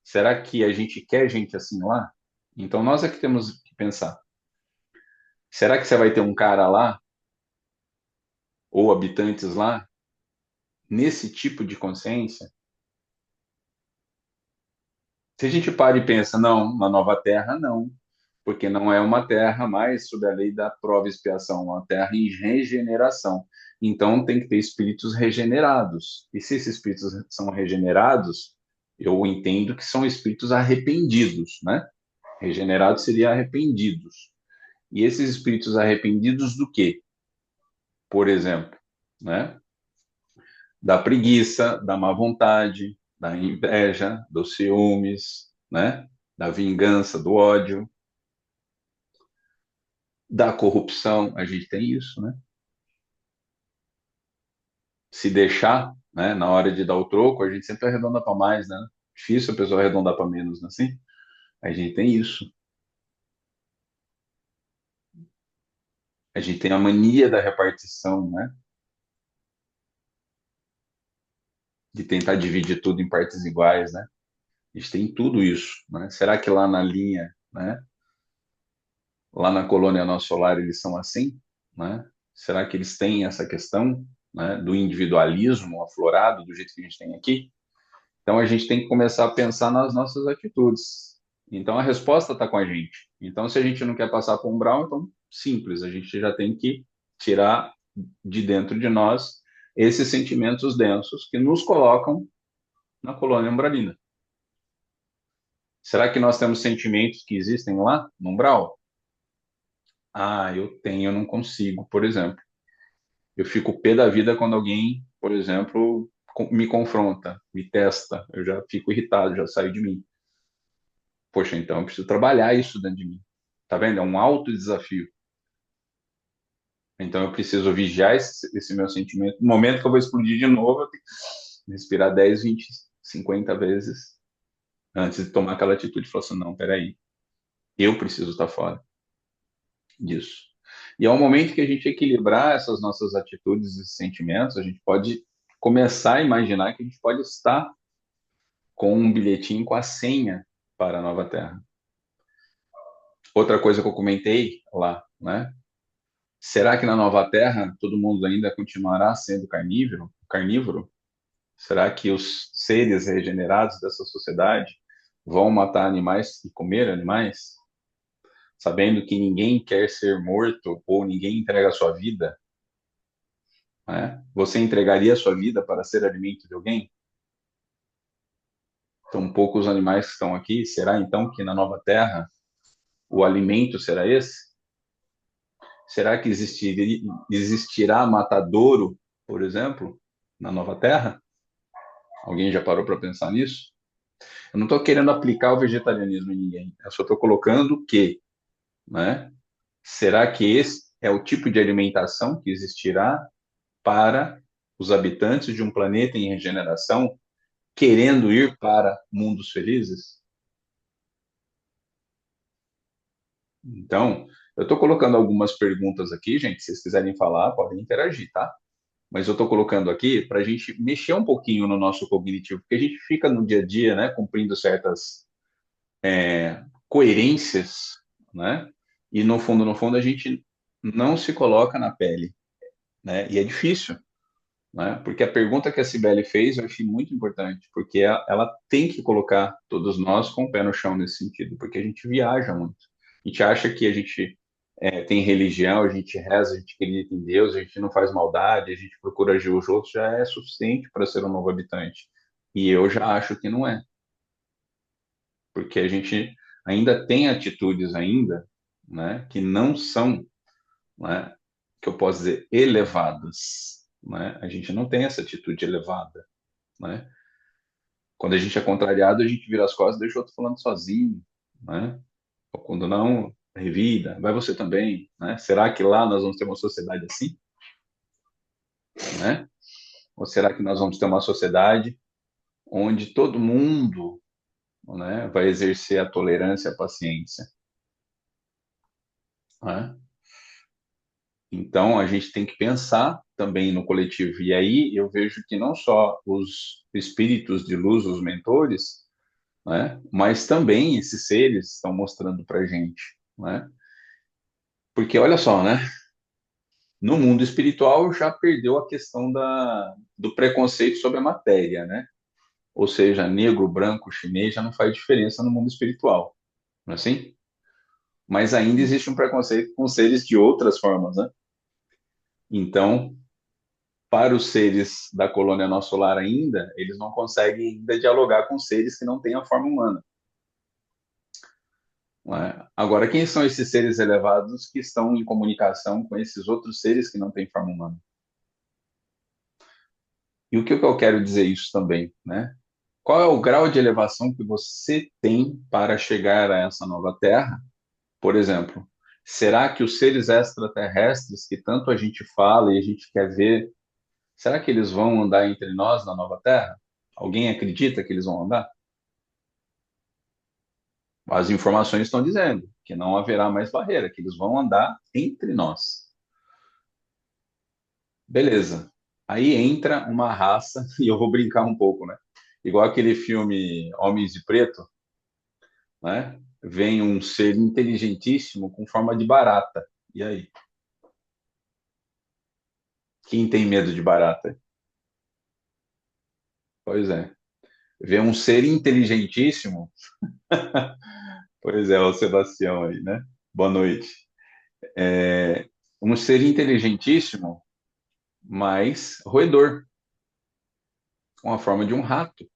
será que a gente quer gente assim lá? Então nós é que temos que pensar. Será que você vai ter um cara lá, ou habitantes lá, nesse tipo de consciência? Se a gente para e pensa, não, na nova terra, não, porque não é uma terra mais sob a lei da prova e expiação, uma terra em regeneração. Então tem que ter espíritos regenerados. E se esses espíritos são regenerados, eu entendo que são espíritos arrependidos, né? Regenerados seria arrependidos. E esses espíritos arrependidos do quê? Por exemplo, né? Da preguiça, da má vontade, da inveja, dos ciúmes, né? Da vingança, do ódio, da corrupção, a gente tem isso, né? Se deixar, né, na hora de dar o troco, a gente sempre arredonda para mais, né? Difícil a pessoa arredondar para menos, né? Assim, a gente tem isso. A gente tem a mania da repartição, né? De tentar dividir tudo em partes iguais, né? A gente tem tudo isso, né? Será que lá na linha, né? Lá na colônia nosso solar eles são assim, né? Será que eles têm essa questão, né, do individualismo aflorado do jeito que a gente tem aqui? Então a gente tem que começar a pensar nas nossas atitudes. Então a resposta está com a gente. Então se a gente não quer passar por um umbral, então simples, a gente já tem que tirar de dentro de nós esses sentimentos densos que nos colocam na colônia umbralina. Será que nós temos sentimentos que existem lá no umbral? Ah, eu tenho, eu não consigo, por exemplo. Eu fico pé da vida quando alguém, por exemplo, me confronta, me testa. Eu já fico irritado, já saio de mim. Poxa, então eu preciso trabalhar isso dentro de mim. Tá vendo? É um alto desafio. Então eu preciso vigiar esse meu sentimento. No momento que eu vou explodir de novo, eu tenho que respirar 10, 20, 50 vezes antes de tomar aquela atitude e falar assim, não, peraí, eu preciso estar fora disso. E é um momento que a gente equilibrar essas nossas atitudes e sentimentos, a gente pode começar a imaginar que a gente pode estar com um bilhetinho com a senha para a nova Terra. Outra coisa que eu comentei lá, né? Será que na nova Terra todo mundo ainda continuará sendo carnívoro? Carnívoro? Será que os seres regenerados dessa sociedade vão matar animais e comer animais? Sabendo que ninguém quer ser morto ou ninguém entrega a sua vida, né? Você entregaria a sua vida para ser alimento de alguém? tão poucos animais que estão aqui, será então que na nova terra o alimento será esse? Será que existirá matadouro, por exemplo, na nova terra? Alguém já parou para pensar nisso? Eu não estou querendo aplicar o vegetarianismo em ninguém, eu só estou colocando que, né? Será que esse é o tipo de alimentação que existirá para os habitantes de um planeta em regeneração, querendo ir para mundos felizes? Então, eu estou colocando algumas perguntas aqui, gente. Se vocês quiserem falar, podem interagir, tá? Mas eu estou colocando aqui para a gente mexer um pouquinho no nosso cognitivo, porque a gente fica no dia a dia, né, cumprindo certas coerências, né? E no fundo, a gente não se coloca na pele, né? E é difícil, né? Porque a pergunta que a Cibele fez eu achei muito importante, porque ela tem que colocar todos nós com o pé no chão nesse sentido, porque a gente viaja muito. A gente acha que a gente tem religião, a gente reza, a gente acredita em Deus, a gente não faz maldade, a gente procura agir os outros, já é suficiente para ser um novo habitante. E eu já acho que não é, porque a gente ainda tem atitudes ainda, né, que não são, né, que eu posso dizer, elevadas, né? A gente não tem essa atitude elevada, né? Quando a gente é contrariado, a gente vira as costas e deixa o outro falando sozinho, né? Ou quando não, revida, vai você também, né? Será que lá nós vamos ter uma sociedade assim, né? Ou será que nós vamos ter uma sociedade onde todo mundo, né, vai exercer a tolerância e a paciência, né? Então, a gente tem que pensar também no coletivo. E aí eu vejo que não só os espíritos de luz, os mentores, né, mas também esses seres estão mostrando para gente, né? Porque olha só, né? No mundo espiritual já perdeu a questão do preconceito sobre a matéria, né? Ou seja, negro, branco, chinês já não faz diferença no mundo espiritual, não é assim? Mas ainda existe um preconceito com seres de outras formas, né? Então, para os seres da colônia Nosso Lar ainda, eles não conseguem ainda dialogar com seres que não têm a forma humana. Não é? Agora, quem são esses seres elevados que estão em comunicação com esses outros seres que não têm forma humana? E o que eu quero dizer isso também, né? Qual é o grau de elevação que você tem para chegar a essa nova Terra? Por exemplo, será que os seres extraterrestres que tanto a gente fala e a gente quer ver, será que eles vão andar entre nós na nova Terra? Alguém acredita que eles vão andar? As informações estão dizendo que não haverá mais barreira, que eles vão andar entre nós. Beleza. Aí entra uma raça, e eu vou brincar um pouco, né? Igual aquele filme Homens de Preto, né? Vem um ser inteligentíssimo com forma de barata. E aí? Quem tem medo de barata? Pois é. Vê um ser inteligentíssimo. Pois é, o Sebastião aí, né? Boa noite. Um ser inteligentíssimo, mas roedor, com a forma de um rato.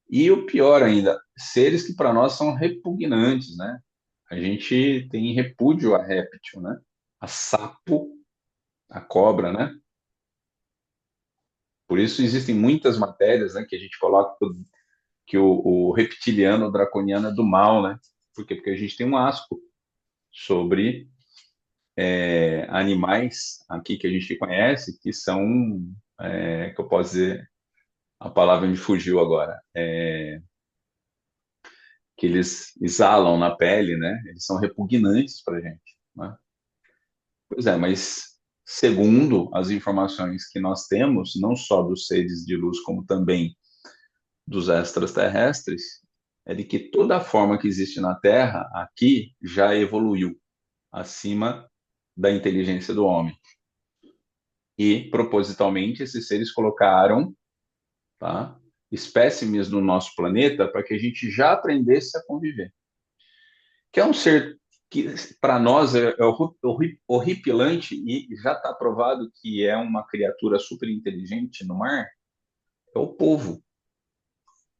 E o pior ainda, seres que para nós são repugnantes, né? A gente tem repúdio a réptil, né? A sapo, a cobra, né? Por isso existem muitas matérias, né, que a gente coloca que o reptiliano, o draconiano é do mal, né? Por quê? Porque a gente tem um asco sobre animais aqui que a gente conhece, que são, que eu posso dizer, a palavra me fugiu agora, que eles exalam na pele, né? Eles são repugnantes para a gente, né? Pois é, mas segundo as informações que nós temos, não só dos seres de luz, como também dos extraterrestres, é de que toda a forma que existe na Terra aqui já evoluiu acima da inteligência do homem. E, propositalmente, esses seres colocaram, tá, espécimes no nosso planeta para que a gente já aprendesse a conviver. Que é um ser que, para nós, é horripilante e já está provado que é uma criatura super inteligente no mar, é o polvo,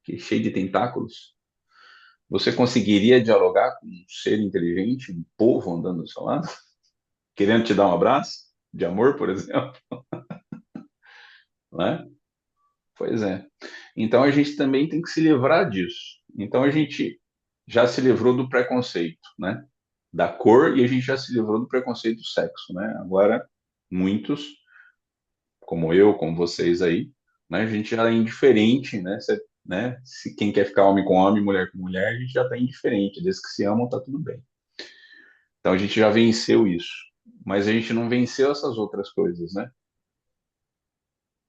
que é cheio de tentáculos. Você conseguiria dialogar com um ser inteligente, um polvo andando do seu lado, querendo te dar um abraço de amor, por exemplo, né? Pois é. Então a gente também tem que se livrar disso. Então a gente já se livrou do preconceito, né? Da cor, e a gente já se livrou do preconceito do sexo, né? Agora, muitos, como eu, como vocês aí, né? A gente já é indiferente, né? Né? Se quem quer ficar homem com homem, mulher com mulher, a gente já está indiferente. Desde que se amam, tá tudo bem. Então a gente já venceu isso. Mas a gente não venceu essas outras coisas, né?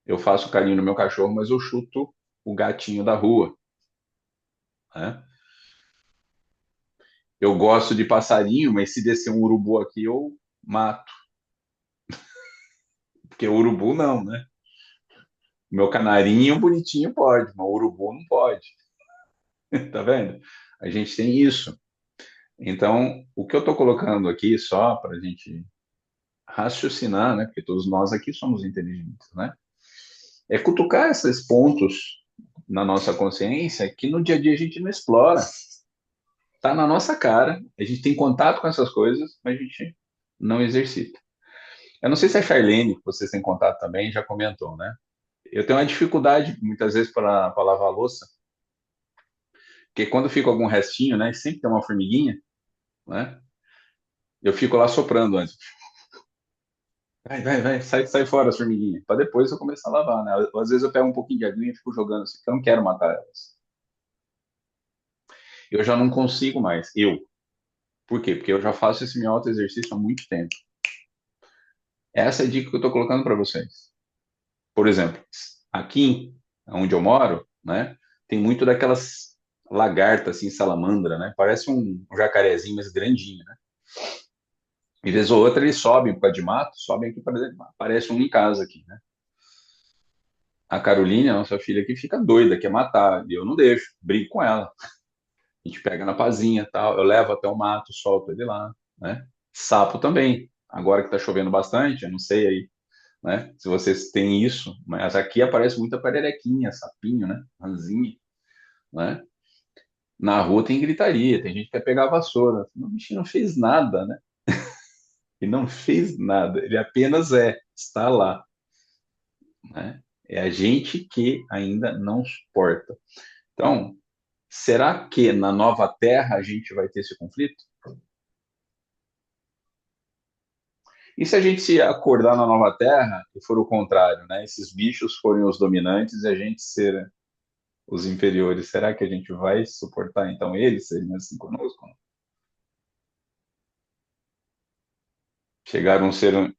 Eu faço carinho no meu cachorro, mas eu chuto o gatinho da rua, né? Eu gosto de passarinho, mas se descer um urubu aqui, eu mato. Porque o urubu não, né? Meu canarinho bonitinho pode, mas o urubu não pode. Tá vendo? A gente tem isso. Então, o que eu estou colocando aqui, só para a gente raciocinar, né? Porque todos nós aqui somos inteligentes, né? É cutucar esses pontos na nossa consciência que no dia a dia a gente não explora. Tá na nossa cara, a gente tem contato com essas coisas, mas a gente não exercita. Eu não sei se a Charlene, que vocês têm contato também, já comentou, né? Eu tenho uma dificuldade, muitas vezes, para lavar a louça, porque quando fica algum restinho, né? Sempre tem uma formiguinha, né? Eu fico lá soprando antes. Vai, vai, vai, sai fora as formiguinhas, para depois eu começar a lavar, né? Às vezes eu pego um pouquinho de aguinha e fico jogando assim, porque eu não quero matar elas. Eu já não consigo mais. Eu. Por quê? Porque eu já faço esse meu auto-exercício há muito tempo. Essa é a dica que eu estou colocando para vocês. Por exemplo, aqui onde eu moro, né, tem muito daquelas lagartas assim, salamandra, né? Parece um jacarezinho, mas grandinho, né? E vez ou outra eles sobem por causa de mato, sobem aqui para dentro. Aparece um em casa aqui, né? A Caroline, a nossa filha aqui, fica doida, quer matar, e eu não deixo, brigo com ela. A gente pega na pazinha, tal, eu levo até o mato, solto ele lá, né? Sapo também. Agora que tá chovendo bastante, eu não sei aí, né? Se vocês têm isso, mas aqui aparece muita pererequinha, sapinho, né? Ranzinha, né? Na rua tem gritaria, tem gente que quer pegar a vassoura. O bichinho não fez nada, né? Ele não fez nada, ele apenas está lá, né? É a gente que ainda não suporta. Então, será que na nova Terra a gente vai ter esse conflito? E se a gente se acordar na nova Terra e for o contrário, né? Esses bichos forem os dominantes e a gente ser os inferiores, será que a gente vai suportar então eles serem assim conosco? Chegar um ser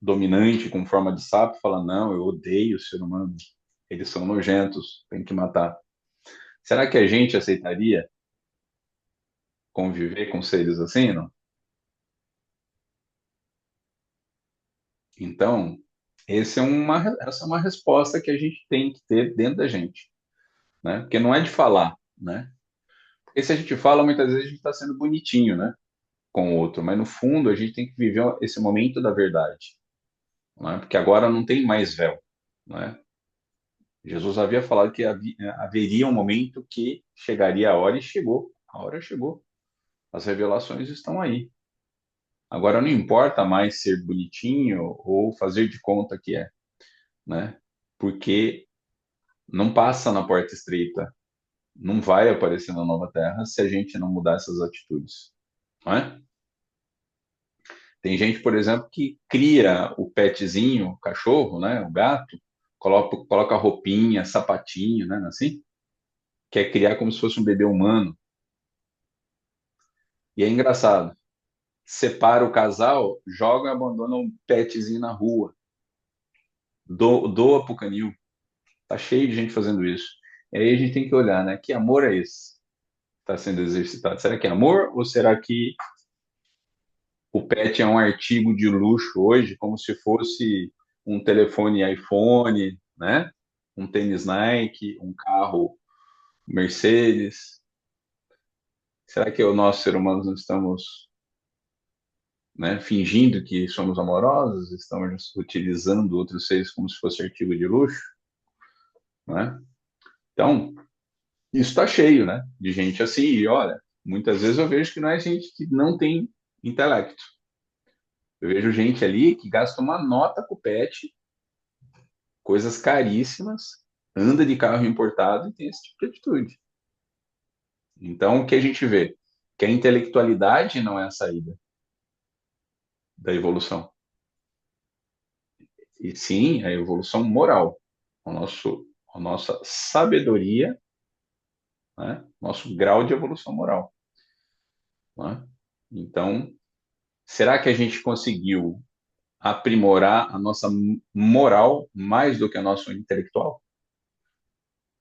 dominante com forma de sapo e falar: não, eu odeio o ser humano, eles são nojentos, tem que matar. Será que a gente aceitaria conviver com seres assim, não? Então, essa é uma resposta que a gente tem que ter dentro da gente, né? Porque não é de falar, né? Porque se a gente fala, muitas vezes a gente está sendo bonitinho, né? Com o outro, mas no fundo a gente tem que viver esse momento da verdade, né? Porque agora não tem mais véu, né? Jesus havia falado que haveria um momento que chegaria a hora e chegou. A hora chegou. As revelações estão aí. Agora não importa mais ser bonitinho ou fazer de conta que é, né? Porque não passa na porta estreita, não vai aparecer na nova terra se a gente não mudar essas atitudes, não é? Tem gente, por exemplo, que cria o petzinho, o cachorro, né, o gato, coloca roupinha, sapatinho, né, assim, quer criar como se fosse um bebê humano. E é engraçado. Separa o casal, joga e abandona um petzinho na rua. Doa pro canil. Tá cheio de gente fazendo isso. E aí a gente tem que olhar, né? Que amor é esse que está sendo exercitado? Será que é amor ou será que o pet é um artigo de luxo hoje, como se fosse um telefone iPhone, né? Um tênis Nike, um carro Mercedes? Será que nós, seres humanos, não estamos, né, fingindo que somos amorosos, estamos utilizando outros seres como se fosse artigo de luxo, né? Então, isso está cheio, né? De gente assim, e olha, muitas vezes eu vejo que não é gente que não tem intelecto. Eu vejo gente ali que gasta uma nota com o pet, coisas caríssimas, anda de carro importado e tem esse tipo de atitude. Então, o que a gente vê? Que a intelectualidade não é a saída da evolução, e sim a evolução moral, a nossa sabedoria, né? Nosso grau de evolução moral, né? Então, será que a gente conseguiu aprimorar a nossa moral mais do que a nossa intelectual?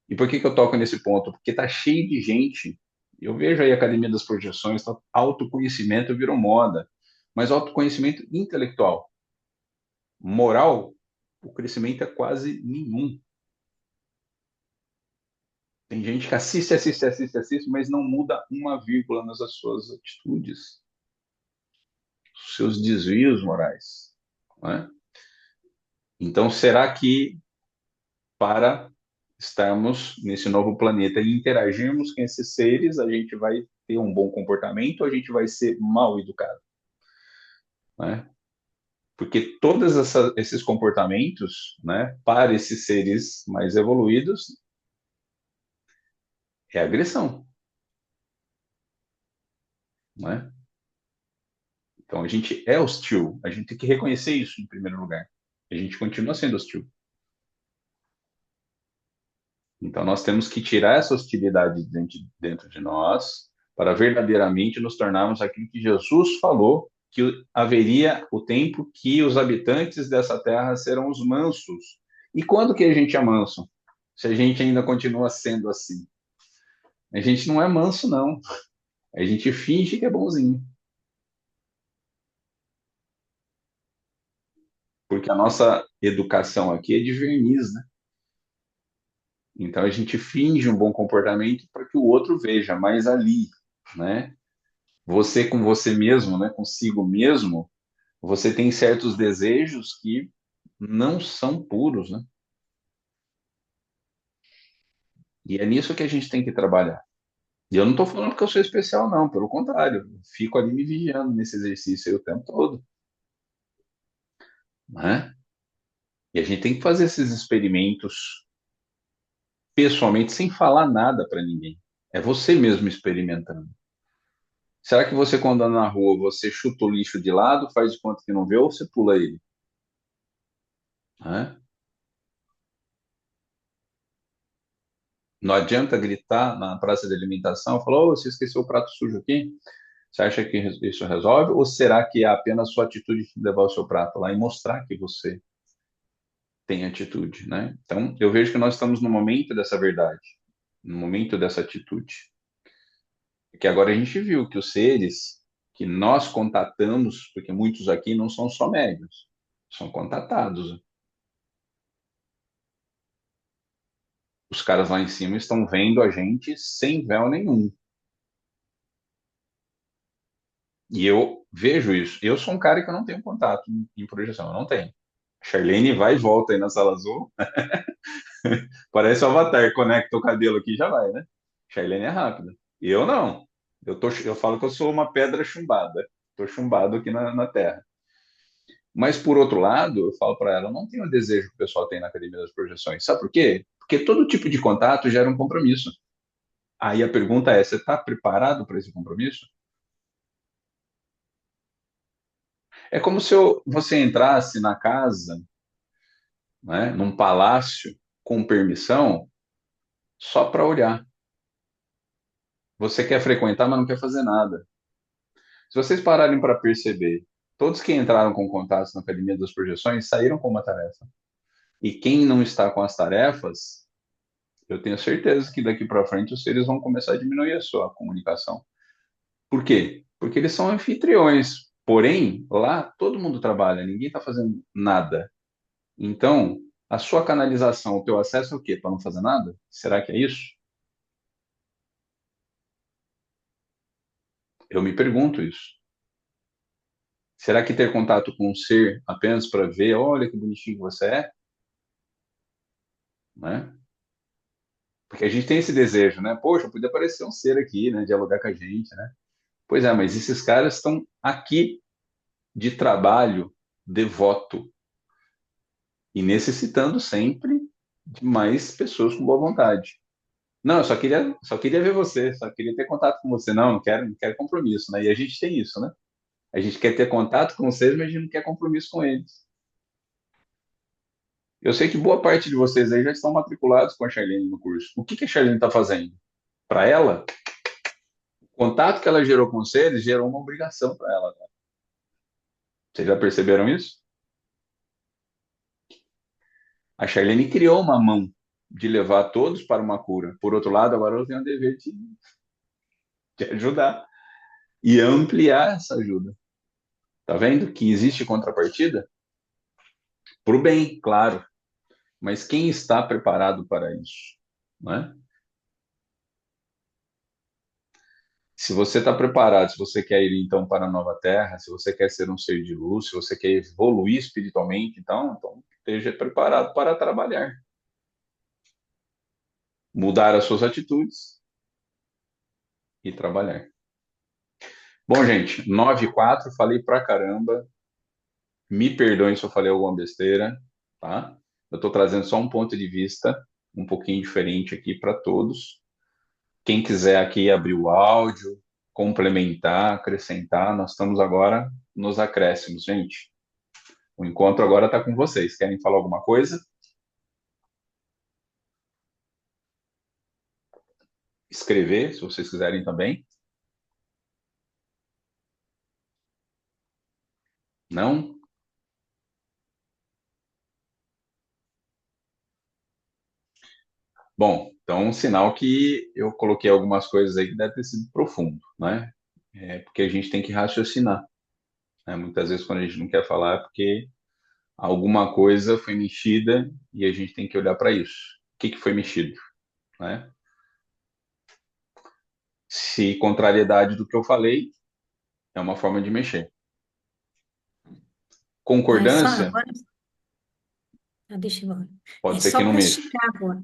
E por que que eu toco nesse ponto? Porque tá cheio de gente. Eu vejo aí a Academia das Projeções, tá, autoconhecimento virou moda, mas autoconhecimento intelectual, moral, o crescimento é quase nenhum. Tem gente que assiste, assiste, assiste, assiste, mas não muda uma vírgula nas suas atitudes, seus desvios morais, né? Então, será que para estarmos nesse novo planeta e interagirmos com esses seres, a gente vai ter um bom comportamento ou a gente vai ser mal educado, né? Porque todos esses comportamentos, né, para esses seres mais evoluídos, é agressão, né? Então a gente é hostil, a gente tem que reconhecer isso em primeiro lugar. A gente continua sendo hostil. Então nós temos que tirar essa hostilidade dentro de nós para verdadeiramente nos tornarmos aquilo que Jesus falou que haveria o tempo que os habitantes dessa terra serão os mansos. E quando que a gente é manso? Se a gente ainda continua sendo assim. A gente não é manso, não. A gente finge que é bonzinho. Porque a nossa educação aqui é de verniz, né? Então a gente finge um bom comportamento para que o outro veja, mas ali, né? Você com você mesmo, né? Consigo mesmo, você tem certos desejos que não são puros, né? E é nisso que a gente tem que trabalhar. E eu não estou falando que eu sou especial, não. Pelo contrário, eu fico ali me vigiando nesse exercício aí o tempo todo, né? E a gente tem que fazer esses experimentos pessoalmente, sem falar nada para ninguém. É você mesmo experimentando. Será que você, quando anda na rua, você chuta o lixo de lado, faz de conta que não vê, ou você pula ele? Né? Não adianta gritar na praça de alimentação, falar, oh, você esqueceu o prato sujo aqui? Você acha que isso resolve? Ou será que é apenas sua atitude de levar o seu prato lá e mostrar que você tem atitude, né? Então, eu vejo que nós estamos no momento dessa verdade, no momento dessa atitude. Porque agora a gente viu que os seres que nós contatamos, porque muitos aqui não são só médios, são contatados. Os caras lá em cima estão vendo a gente sem véu nenhum. E eu vejo isso. Eu sou um cara que eu não tenho contato em projeção, eu não tenho. Charlene vai e volta aí na sala azul. Parece o Avatar, conecta o cabelo aqui e já vai, né? Charlene é rápida. Eu não. Eu falo que eu sou uma pedra chumbada. Estou chumbado aqui na Terra. Mas, por outro lado, eu falo para ela, eu não tenho o desejo que o pessoal tem na Academia das Projeções. Sabe por quê? Porque todo tipo de contato gera um compromisso. Aí a pergunta é, você está preparado para esse compromisso? É como se você entrasse na casa, né, num palácio, com permissão, só para olhar. Você quer frequentar, mas não quer fazer nada. Se vocês pararem para perceber, todos que entraram com contatos na Academia das Projeções saíram com uma tarefa. E quem não está com as tarefas, eu tenho certeza que daqui para frente os seres vão começar a diminuir a sua comunicação. Por quê? Porque eles são anfitriões. Porém, lá todo mundo trabalha, ninguém está fazendo nada. Então, a sua canalização, o teu acesso é o quê? Para não fazer nada? Será que é isso? Eu me pergunto isso. Será que ter contato com um ser apenas para ver, olha que bonitinho que você é, né? Porque a gente tem esse desejo, né? Poxa, podia aparecer um ser aqui, né? Dialogar com a gente, né? Pois é, mas esses caras estão aqui de trabalho devoto e necessitando sempre de mais pessoas com boa vontade. Não, eu só queria ver você, só queria ter contato com você. Não, não quero compromisso, né? E a gente tem isso, né? A gente quer ter contato com vocês, mas a gente não quer compromisso com eles. Eu sei que boa parte de vocês aí já estão matriculados com a Charlene no curso. O que que a Charlene está fazendo? Para ela, o contato que ela gerou com vocês gerou uma obrigação para ela. Né? Vocês já perceberam isso? A Charlene criou uma mão de levar todos para uma cura. Por outro lado, agora ela tem o dever de ajudar e ampliar essa ajuda. Tá vendo que existe contrapartida? Para o bem, claro. Mas quem está preparado para isso? Né? Se você está preparado, se você quer ir então para a nova terra, se você quer ser um ser de luz, se você quer evoluir espiritualmente, então esteja preparado para trabalhar, mudar as suas atitudes e trabalhar. Bom, gente, 9:04, falei pra caramba. Me perdoem se eu falei alguma besteira, tá? Eu estou trazendo só um ponto de vista um pouquinho diferente aqui para todos. Quem quiser aqui abrir o áudio, complementar, acrescentar, nós estamos agora nos acréscimos, gente. O encontro agora está com vocês. Querem falar alguma coisa? Escrever, se vocês quiserem também. Não? Bom, então um sinal que eu coloquei algumas coisas aí que deve ter sido profundo, né? É porque a gente tem que raciocinar. Né? Muitas vezes quando a gente não quer falar é porque alguma coisa foi mexida e a gente tem que olhar para isso. O que que foi mexido, né? Se contrariedade do que eu falei é uma forma de mexer. É só Concordância agora, deixa eu ver. É pode ser que só não mexa. praticar agora.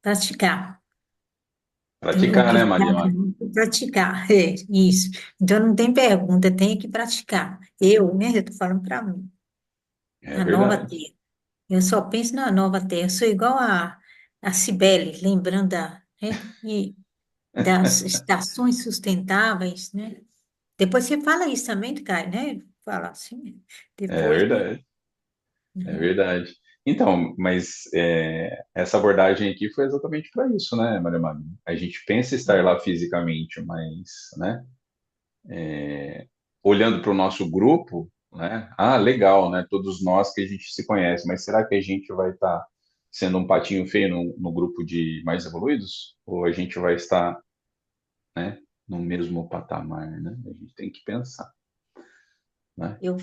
Praticar. Então, o Praticar, que né, está Maria Amada? praticar, isso. Então não tem pergunta, tem que praticar. Eu, né, eu estou falando para mim, É a nova verdade. terra. Eu só penso na nova terra. Eu sou igual a Cibele, lembrando né, das estações sustentáveis, né? Depois você fala isso também, Caio, né? Fala assim, É depois, né? verdade. É Uhum. verdade. Então, mas essa abordagem aqui foi exatamente para isso, né, Maria Amada? A gente pensa estar lá fisicamente, mas, né, olhando para o nosso grupo, né? Ah, legal, né? Todos nós que a gente se conhece, mas será que a gente vai estar sendo um patinho feio no grupo de mais evoluídos? Ou a gente vai estar, né, no mesmo patamar, né? A gente tem que pensar, né? Eu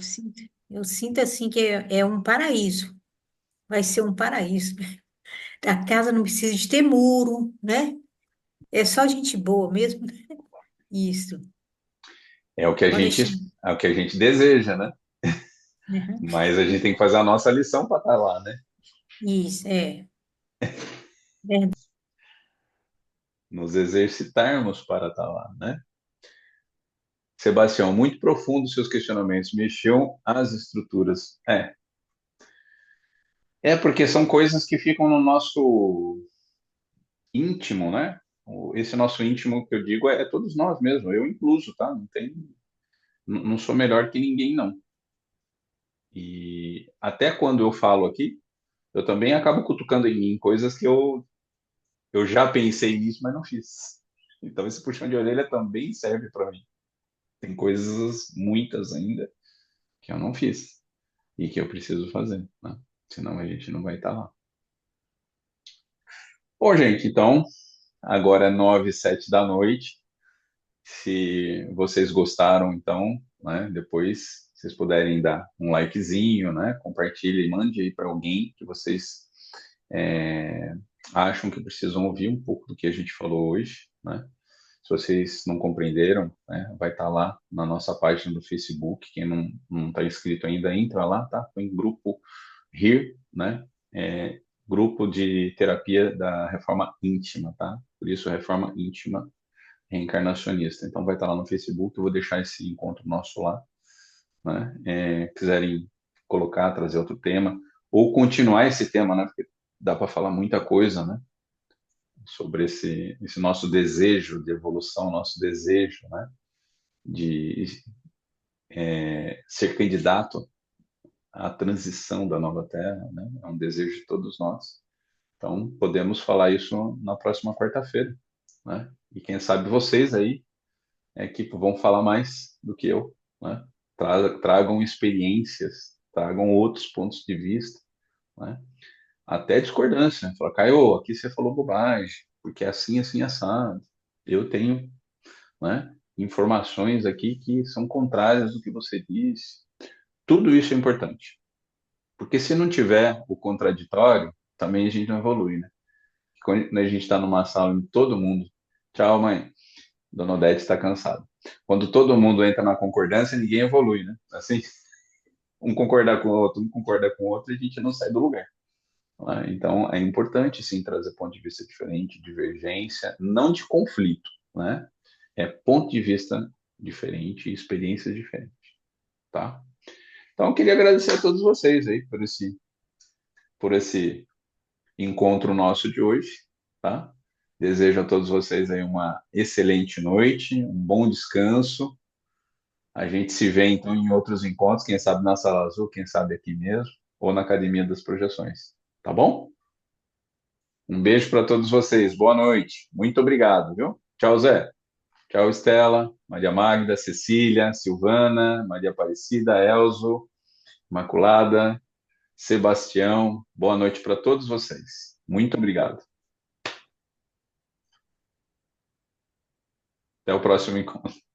sinto assim que é um paraíso. Vai ser um paraíso. A casa não precisa de ter muro, né? É só gente boa mesmo. Isso. É o que a Pode gente, deixar. é o que a gente deseja, né? Uhum. Mas a gente tem que fazer a nossa lição para estar lá, né? Isso, verdade. Nos exercitarmos para estar lá, né? Sebastião, muito profundo seus questionamentos, mexeu as estruturas. É porque são coisas que ficam no nosso íntimo, né? Esse nosso íntimo que eu digo é todos nós mesmo, eu incluso, tá? Não sou melhor que ninguém, não. E até quando eu falo aqui, eu também acabo cutucando em mim coisas que eu já pensei nisso, mas não fiz. Então esse puxão de orelha também serve para mim. Tem coisas, muitas ainda, que eu não fiz e que eu preciso fazer, né? Senão a gente não vai estar lá. Bom, gente, então agora é 9:07 da noite. Se vocês gostaram, então, né, depois vocês puderem dar um likezinho, né, compartilhe e mande aí para alguém que vocês é, acham que precisam ouvir um pouco do que a gente falou hoje, né? Se vocês não compreenderam, né, vai estar lá na nossa página do Facebook. Quem não está inscrito ainda, entra lá, tá? Tem grupo Here, né? grupo de terapia da reforma íntima, tá? Por isso, reforma íntima reencarnacionista. Então, vai estar lá no Facebook, eu vou deixar esse encontro nosso lá, né? Quiserem colocar, trazer outro tema, ou continuar esse tema, né? Porque dá para falar muita coisa, né? Sobre esse nosso desejo de evolução, nosso desejo, né? De ser candidato à transição da nova Terra, né? É um desejo de todos nós. Então, podemos falar isso na próxima quarta-feira, né? E quem sabe vocês aí que vão falar mais do que eu, né? Tragam experiências, tragam outros pontos de vista, né? Até discordância. Fala, Caio, aqui você falou bobagem, porque é assim, assim, assado. Eu tenho, né, informações aqui que são contrárias do que você disse. Tudo isso é importante. Porque se não tiver o contraditório, também a gente não evolui, né? Quando a gente está numa sala em todo mundo, tchau, mãe, Dona Odete está cansada. Quando todo mundo entra na concordância, ninguém evolui, né? Assim, um concordar com o outro, um concorda com o outro, a gente não sai do lugar. Né? Então, é importante, sim, trazer ponto de vista diferente, divergência, não de conflito, né? É ponto de vista diferente, experiências diferentes, tá? Então, eu queria agradecer a todos vocês aí por esse encontro nosso de hoje, tá? Desejo a todos vocês aí uma excelente noite, um bom descanso. A gente se vê então em outros encontros, quem sabe na Sala Azul, quem sabe aqui mesmo, ou na Academia das Projeções. Tá bom? Um beijo para todos vocês. Boa noite. Muito obrigado, viu? Tchau, Zé. Tchau, Estela, Maria Magda, Cecília, Silvana, Maria Aparecida, Elzo, Imaculada, Sebastião. Boa noite para todos vocês. Muito obrigado. Até o próximo encontro.